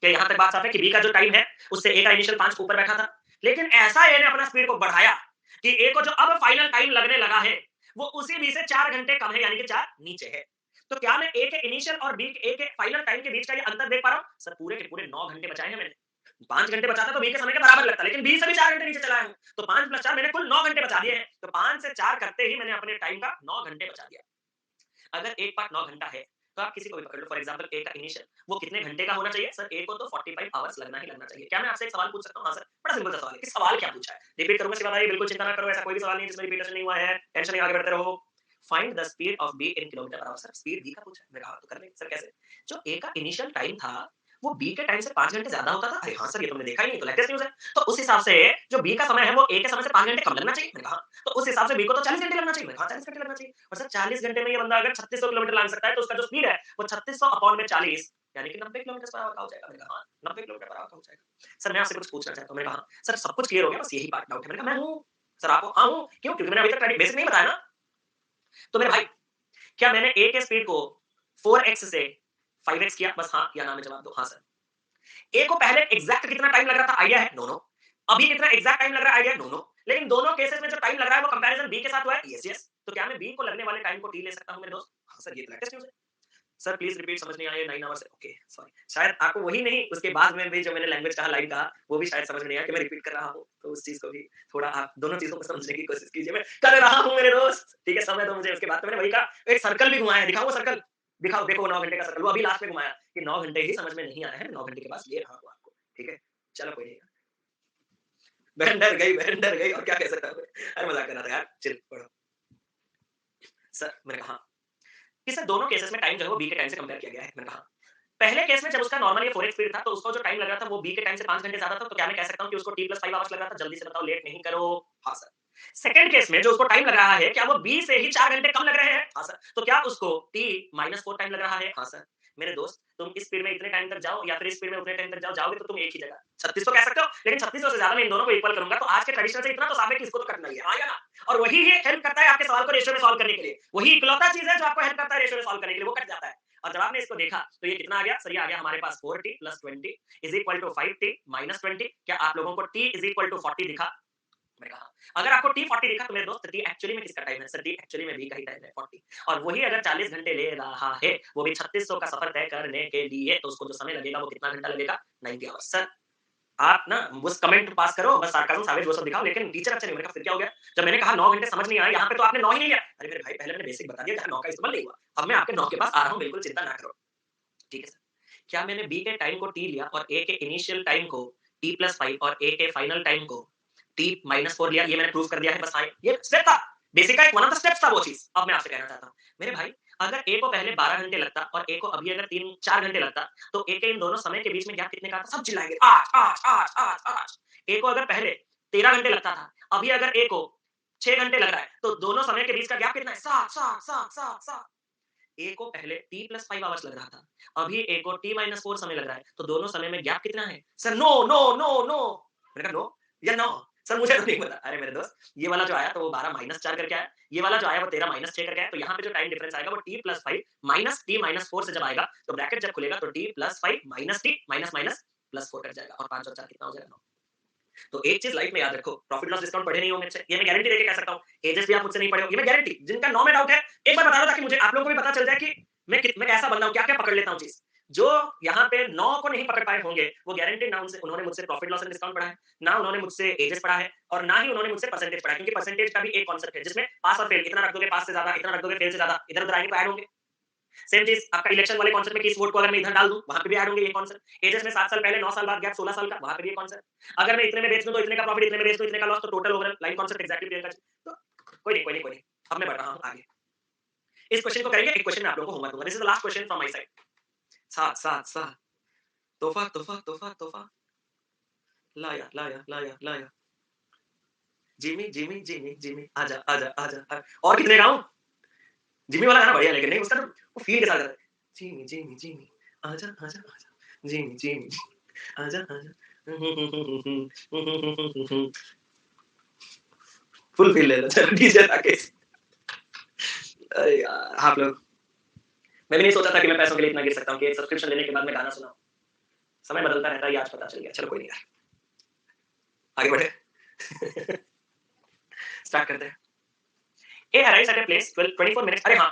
S1: क्या यहाँ तक बात साफ है कि बी का जो टाइम है, उससे ए का इनिशियल 5 ऊपर बैठा था। लेकिन ऐसा ए ने अपना स्पीड को बढ़ाया कि ए को जो अब फाइनल टाइम लगने लगा है, वो उसी बी से 4 घंटे कम है, यानी कि 4 नीचे है। तो क्या मैं ए के इनिशियल और ए के फाइनल टाइम के बीच का ये अंतर देख पा रहा हूँ? सर पूरे के पूरे 9 घंटे बचाए हैं मैंने। 5 घंटे बचाता तो बी के समय के बराबर लगता, लेकिन बी से भी 4 घंटे नीचे चला आया हूँ। तो 5 + 4 मैंने कुल 9 घंटे बचा दिए हैं। तो 5 से 4 करते ही मैंने अपने टाइम का 9 घंटे बचा दिया। अगर एक पार्ट 9 घंटा है, तो आप किसी को भी पकड़ लो, फॉर एग्जांपल ए का इनिशियल, वो कितने घंटे का होना चाहिए? सर ए को तो 45 आवर्स लगना ही लगना चाहिए। क्या मैं आपसे एक सवाल पूछ सकता हूँ? हाँ सर, बड़ा सिंपल सा सवाल है कि सवाल क्या पूछा है? रिपीट करूँगा, सिर्फ बताइए, बिल्कुल चिंता ना करो, ऐसा कोई भी सवाल नहीं है जिसमें रिपीटेशन नहीं हुआ है, टेंशन नहीं, आगे बढ़ते रहो। Find the speed of B in kilometre per hour. Sir speed B का पूछा है, मैंने कहा तो कर लेंगे। सर कैसे? जो ए का इनिशियल टाइम था, वो बी के टाइम से 5 घंटे ज्यादा होता था। अरे हाँ सर, ये तो मैंने देखा ही नहीं, तो लेटेस्ट न्यूज़ है। तो उस हिसाब से जो बी का समय है, वो ए के समय से 5 घंटे कम लगना चाहिए। मैंने कहा हाँ। तो उस हिसाब से बी को तो 40 घंटे लगना चाहिए। मैंने कहा 40 घंटे लगना चाहिए। और सर 40 घंटे में ये बंदा अगर 3600 किलोमीटर लांग सकता है, तो उसका जो स्पीड है वो 3600 अपॉन में 40, यानी कि 90 किलोमीटर पर आवर का हो जाएगा। मैंने कहा हाँ, 90 किलोमीटर पर आवर का हो जाएगा। सर मैं आपसे कुछ पूछना चाहता हूँ। मैंने कहा हाँ। सर सब कुछ क्लियर हो गया, बस यही पार्ट डाउट है। मैंने कहा मैं हूँ। सर आपको हाँ हूँ, क्यों? क्योंकि मैंने अभी तक बेसिक नहीं बताया ना। तो मेरे भाई, क्या मैंने ए के स्पीड को 4x से 5x किया? बस हाँ या ना में जवाब दो। हाँ सर। ए को पहले एग्जैक्ट कितना टाइम लग रहा था, आइडिया है? No no. अभी कितना एग्जैक्ट टाइम लग रहा है, आइडिया? No no. लेकिन दोनों केसेस में जो टाइम लग रहा है वो कंपैरिजन बी के साथ हुआ है, यस यस। तो क्या मैं बी को लगने वाले टाइम को टी ले सकता हूं मेरे दोस्त? हाँ सर, ये तो लेटेस्ट न्यूज़ है। सर प्लीज रिपीट, समझ नहीं आया, 9 आवर्स है। ओके सॉरी, शायद आपको वही नहीं, उसके बाद में भी जो मैंने लैंग्वेज कहा, लाइन कहा, वो भी शायद समझ में नहीं आया कि मैं रिपीट कर रहा हूं। तो उस चीज को भी थोड़ा आप दोनों चीजों को समझने की कोशिश कीजिए। मैं कर रहा हूं मेरे दोस्त, ठीक है, समय दो मुझे। उसके बाद तो मैंने वही कहा, एक सर्कल भी घुमाया है, दिखाओ वो सर्कल, दिखाओ, देखो वो 9 घंटे का सर्कल, वो अभी लास्ट में घुमाया कि 9 घंटे ही समझ में नहीं आया है, 9 घंटे के बाद ये रहा हूं आपको, ठीक है। चलो कोई नहीं, बहन डर गई, बहन डर गई, और क्या कह सकता हूं मैं। अरे मजाक कर रहा था यार, चिल पढ़ो। सर मैंने कहा कि सर दोनों केसेस में टाइम जो है वो बी के टाइम से कंपेयर किया गया है। मैंने कहा पहले केस में जब उसका नॉर्मल ये 4x स्पीड था, तो उसका जो टाइम लग रहा था वो बी के टाइम से 5 घंटे ज्यादा था। तो क्या मैं कह सकता हूँ कि उसको t + 5 आवर्स लग रहा था? जल्दी से बताओ, लेट नहीं करो। हाँ सर। सेकंड केस में जो उसको टाइम लग रहा है, क्या वो बी से ही 4 घंटे कम लग रहे हैं? हाँ सर। तो क्या उसको t -4 टाइम लग रहा है? हाँ सर। मेरे दोस्त, तुम इस स्पीड में इतने टाइम तक जाओ या फिर इस स्पीड में उतने टाइम तक जाओ, जाओगे तो तुम एक ही जगह 36 तो कह सकते हो, लेकिन 3600 से ज्यादा मैं इन दोनों को इक्वल करूंगा। तो आज के ट्रेडिशन से इतना तो साफ है कि इसको तो कटना ही है, हाँ या ना? और वही ये हेल्प करता है आपके सवाल को रेशियो में सॉल्व करने के लिए। वही इकलौता चीज है जो आपको हेल्प करता है रेशियो में सॉल्व करने के लिए, वो कट जाता है। और जब आपने इसको देखा, तो ये कितना आ गया? सर ये आ गया हमारे पास 4t + 20 = 5t - 20। क्या आप लोगों को t = 40 दिखा? मैंने कहा अगर आपको टी 40 दिखा, तो मेरे दोस्त टी एक्चुअली में किसका टाइम है? सर टी एक्चुअली में बी का ही टाइम है, 40। और वही अगर 40 घंटे ले रहा है, वो भी 3600 का सफर तय करने के लिए, तो उसको जो समय लगेगा वो कितना घंटा लगेगा? 90 आवर्स। सर आप ना बस कमेंट पास करो, बस सार्काज़्म सावेज वो सब दिखाओ, लेकिन टीचर अच्छा नहीं। मैंने कहा फिर क्या हो गया? जब मैंने कहा 9 घंटे समझ नहीं आया, यहाँ पे तो आपने 9 ही नहीं लिया। अरे मेरे भाई, पहले मैंने बेसिक बता दिया, जहाँ 9 का इस्तेमाल नहीं हुआ। अब मैं आपके 9 के पास आ रहा हूँ, बिल्कुल चिंता ना करो। ठीक है सर। क्या मैंने बी के टाइम को टी लिया और ए के इनिशियल टाइम को t + 5 और ए के फाइनल टाइम को t - 4 लिया? ये मैंने प्रूव कर दिया है, बस हाँ, ये स्टेप था। बेसिक का एक वन ऑफ द स्टेप्स था वो चीज़। अब मैं आपसे कहना चाहता हूँ, मेरे भाई, अगर ए को पहले 12 घंटे लगता और ए को अभी अगर 3-4 घंटे लगता, तो ए के इन दोनों समय के बीच में गैप कितने का था? सब चिल्लाएँगे, 8 8 8 8 8। ए को अगर पहले 13 घंटे लगता था, अभी अगर ए को 6 घंटे लग रहा है, तो दोनों समय के बीच का गैप कितना है? 7 7 7 7 7। ए को पहले t + 5 आवर्स लग रहा था, अभी ए को t - 4 समय लग रहा है, तो दोनों समय में गैप कितना है? Sir no no no no. मैंने कहा नो या नो? सर मुझे तो नहीं पता। अरे मेरे दोस्त, ये वाला जो आया तो वो 12 - 4 करके आया, ये वाला जो आया वो 13 - 6 करके आया। तो यहाँ पे जो टाइम डिफरेंस आएगा वो t + 5 माइनस t - 4 से जब आएगा, तो ब्रैकेट जब खुलेगा तो t + 5 minus t minus minus plus 4 cut जाएगा, और 5 और 4 कितना हो जाएगा? 9। तो एक चीज लाइफ में याद रखो, प्रॉफिट लॉस डिस्काउंट पढ़े नहीं हो मुझसे, ये मैं गारंटी देके कह सकता हूँ। एजेस भी आप मुझसे नहीं पढ़े हो, ये मैं गारंटी। जिनका 9 में डाउट है, एक बार बता दो, ताकि मुझे आप लोगों को भी पता चल जाए कि मैं कैसा बंदा हूँ, क्या-क्या पकड़ लेता हूँ चीज़। जो यहाँ पे 9 को नहीं पकड़ पाए होंगे, वो गारंटी ना उन्होंने मुझसे प्रॉफिट लॉस एंड डिस्काउंट पढ़ा है, ना उन्होंने मुझसे एजेस पढ़ा है, और ना ही उन्होंने मुझसे परसेंटेज पढ़ा है। क्योंकि परसेंटेज का भी एक कांसेप्ट है, जिसमें पास और फेल, इतना रख दोगे पास से ज्यादा, इतना रख दोगे फेल से ज्यादा, इधर-उधर आएंगे तो ऐड होंगे। सेम चीज़ आपका इलेक्शन वाले कॉन्सेप्ट में कि इस वोट को अगर मैं इधर डाल दूँ, वहाँ पे भी ऐड होंगे ये कॉन्सेप्ट। एजेस में 7 साल पहले, 9 साल बाद गैप, 16 साल का, वहाँ पे भी ये कॉन्सेप्ट। अगर मैं इतने में बेच दूँ तो इतने का प्रॉफिट, इतने में बेच दूँ इतने का लॉस, तो total overall line concept exactly Priyanka ji. तो कोई नहीं, कोई नहीं, कोई नहीं। अब मैं बढ़ रहा हूँ आगे। इस क्वेश्चन को करेंगे, एक क्वेश्चन मैं आप लोगों को होमवर्क दूँगा। This is the last question from my side. साथ, साथ, साथ। तोहफा, तोहफा, तोहफा, तोहफा। लाया, लाया, लाया, लाया। जिमी, जिमी, जिमी, जिमी, आजा, आजा, आजा, और कितने गाऊँ? जिमी वाला गाना बढ़िया, लेकिन नहीं, उसका जो वो फील के साथ गाता है। जिमी, जिमी, जिमी, आजा, आजा, आजा, जिमी, जिमी, आजा, आजा। फुल फ़ील ले लो चलो डीजे राकेश। अरे यार! आप लोग मैं भी नहीं सोचा था कि मैं पैसों के लिए इतना गिर सकता हूँ कि एक सब्सक्रिप्शन लेने के बाद मैं गाना सुनाऊँ। समय बदलता रहता है, ये आज पता चल गया। चलो कोई नहीं यार, आगे बढ़े। स्टार्ट करते हैं। A arrives at a place 12 24 minutes अरे हाँ,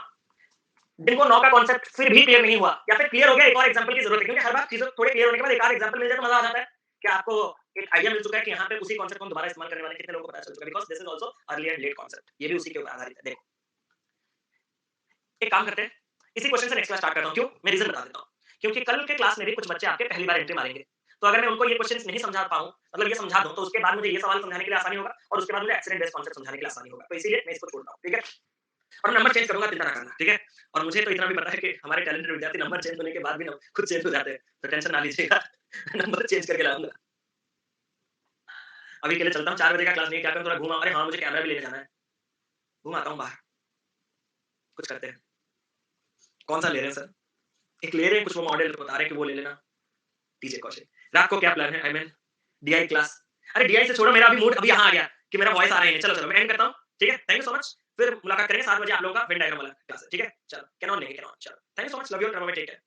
S1: दिन को 9 का कॉन्सेप्ट फिर भी क्लियर नहीं हुआ या फिर क्लियर हो गया एक और एग्जांपल की जरूरत है क्योंकि हर बार चीज़ें थोड़े क्लियर होने के बाद एक आध एग्जांपल मिल जाए तो मजा आ जाता है कि आपको एक आइडिया मिल चुका है कि यहाँ पे उसी कॉन्सेप्ट को हम दोबारा इस्तेमाल करने वाले हैं, कितने लोगों को पता चल चुका है because this is also early and let concept ये भी उसी के ऊपर आधारित है। देखो, एक काम करते हैं, इसी क्वेश्चन से नेक्स्ट क्लास स्टार्ट करता हूँ। क्यों? मैं रीज़न बता देता हूँ। क्योंकि कल के क्लास में भी कुछ बच्चे आपके पहली बार एंट्री मारेंगे। तो अगर मैं उनको ये क्वेश्चंस नहीं समझा पाऊँ, मतलब ये समझा दूँ, तो उसके बाद मुझे ये सवाल समझाने के लिए आसानी होगा और उसके बाद मुझे एक्सीडेंट बेस्ड कॉन्सेप्ट समझाने के लिए आसानी होगा। तो इसीलिए मैं इसको छोड़ता हूँ, ठीक है? और नंबर चेंज करूँगा, चिंता ना करना, ठीक है? और मुझे तो इतना भी पता है कि हमारे टैलेंटेड विद्यार्थी नंबर चेंज होने के बाद भी ना खुद चेंज हो जाते हैं। तो टेंशन ना लीजिएगा। नंबर चेंज करके लाऊँगा। अभी के लिए चलता हूँ, 4 बजे का क्लास नहीं है, क्या करूँ थोड़ा घूम आऊँ। अरे हाँ, मुझे कैमरा भी लेके जाना है। घूम आता हूँ बाहर, कुछ करते हैं। कौन-सा ले रहे हैं सर? एक ले रहे हैं, कुछ वो मॉडल बता रहे हैं कि वो ले लेना। डीजे कौशिक। रात को क्या प्लान है? I mean DI class. अरे डीआई से छोड़ो, मेरा अभी मूड अभी यहाँ आ गया कि मेरा वॉइस आ रहा ही नहीं। चलो, चलो मैं एंड करता हूँ। ठीक है? Thank you so much. फिर मुलाकात करेंगे 7 बजे आप लोगों का वेन डायग्राम वाला क्लास है। ठीक है? चलो, कैनॉन लेंगे कैनॉन। चलो, thank you so much. Love you. Take care.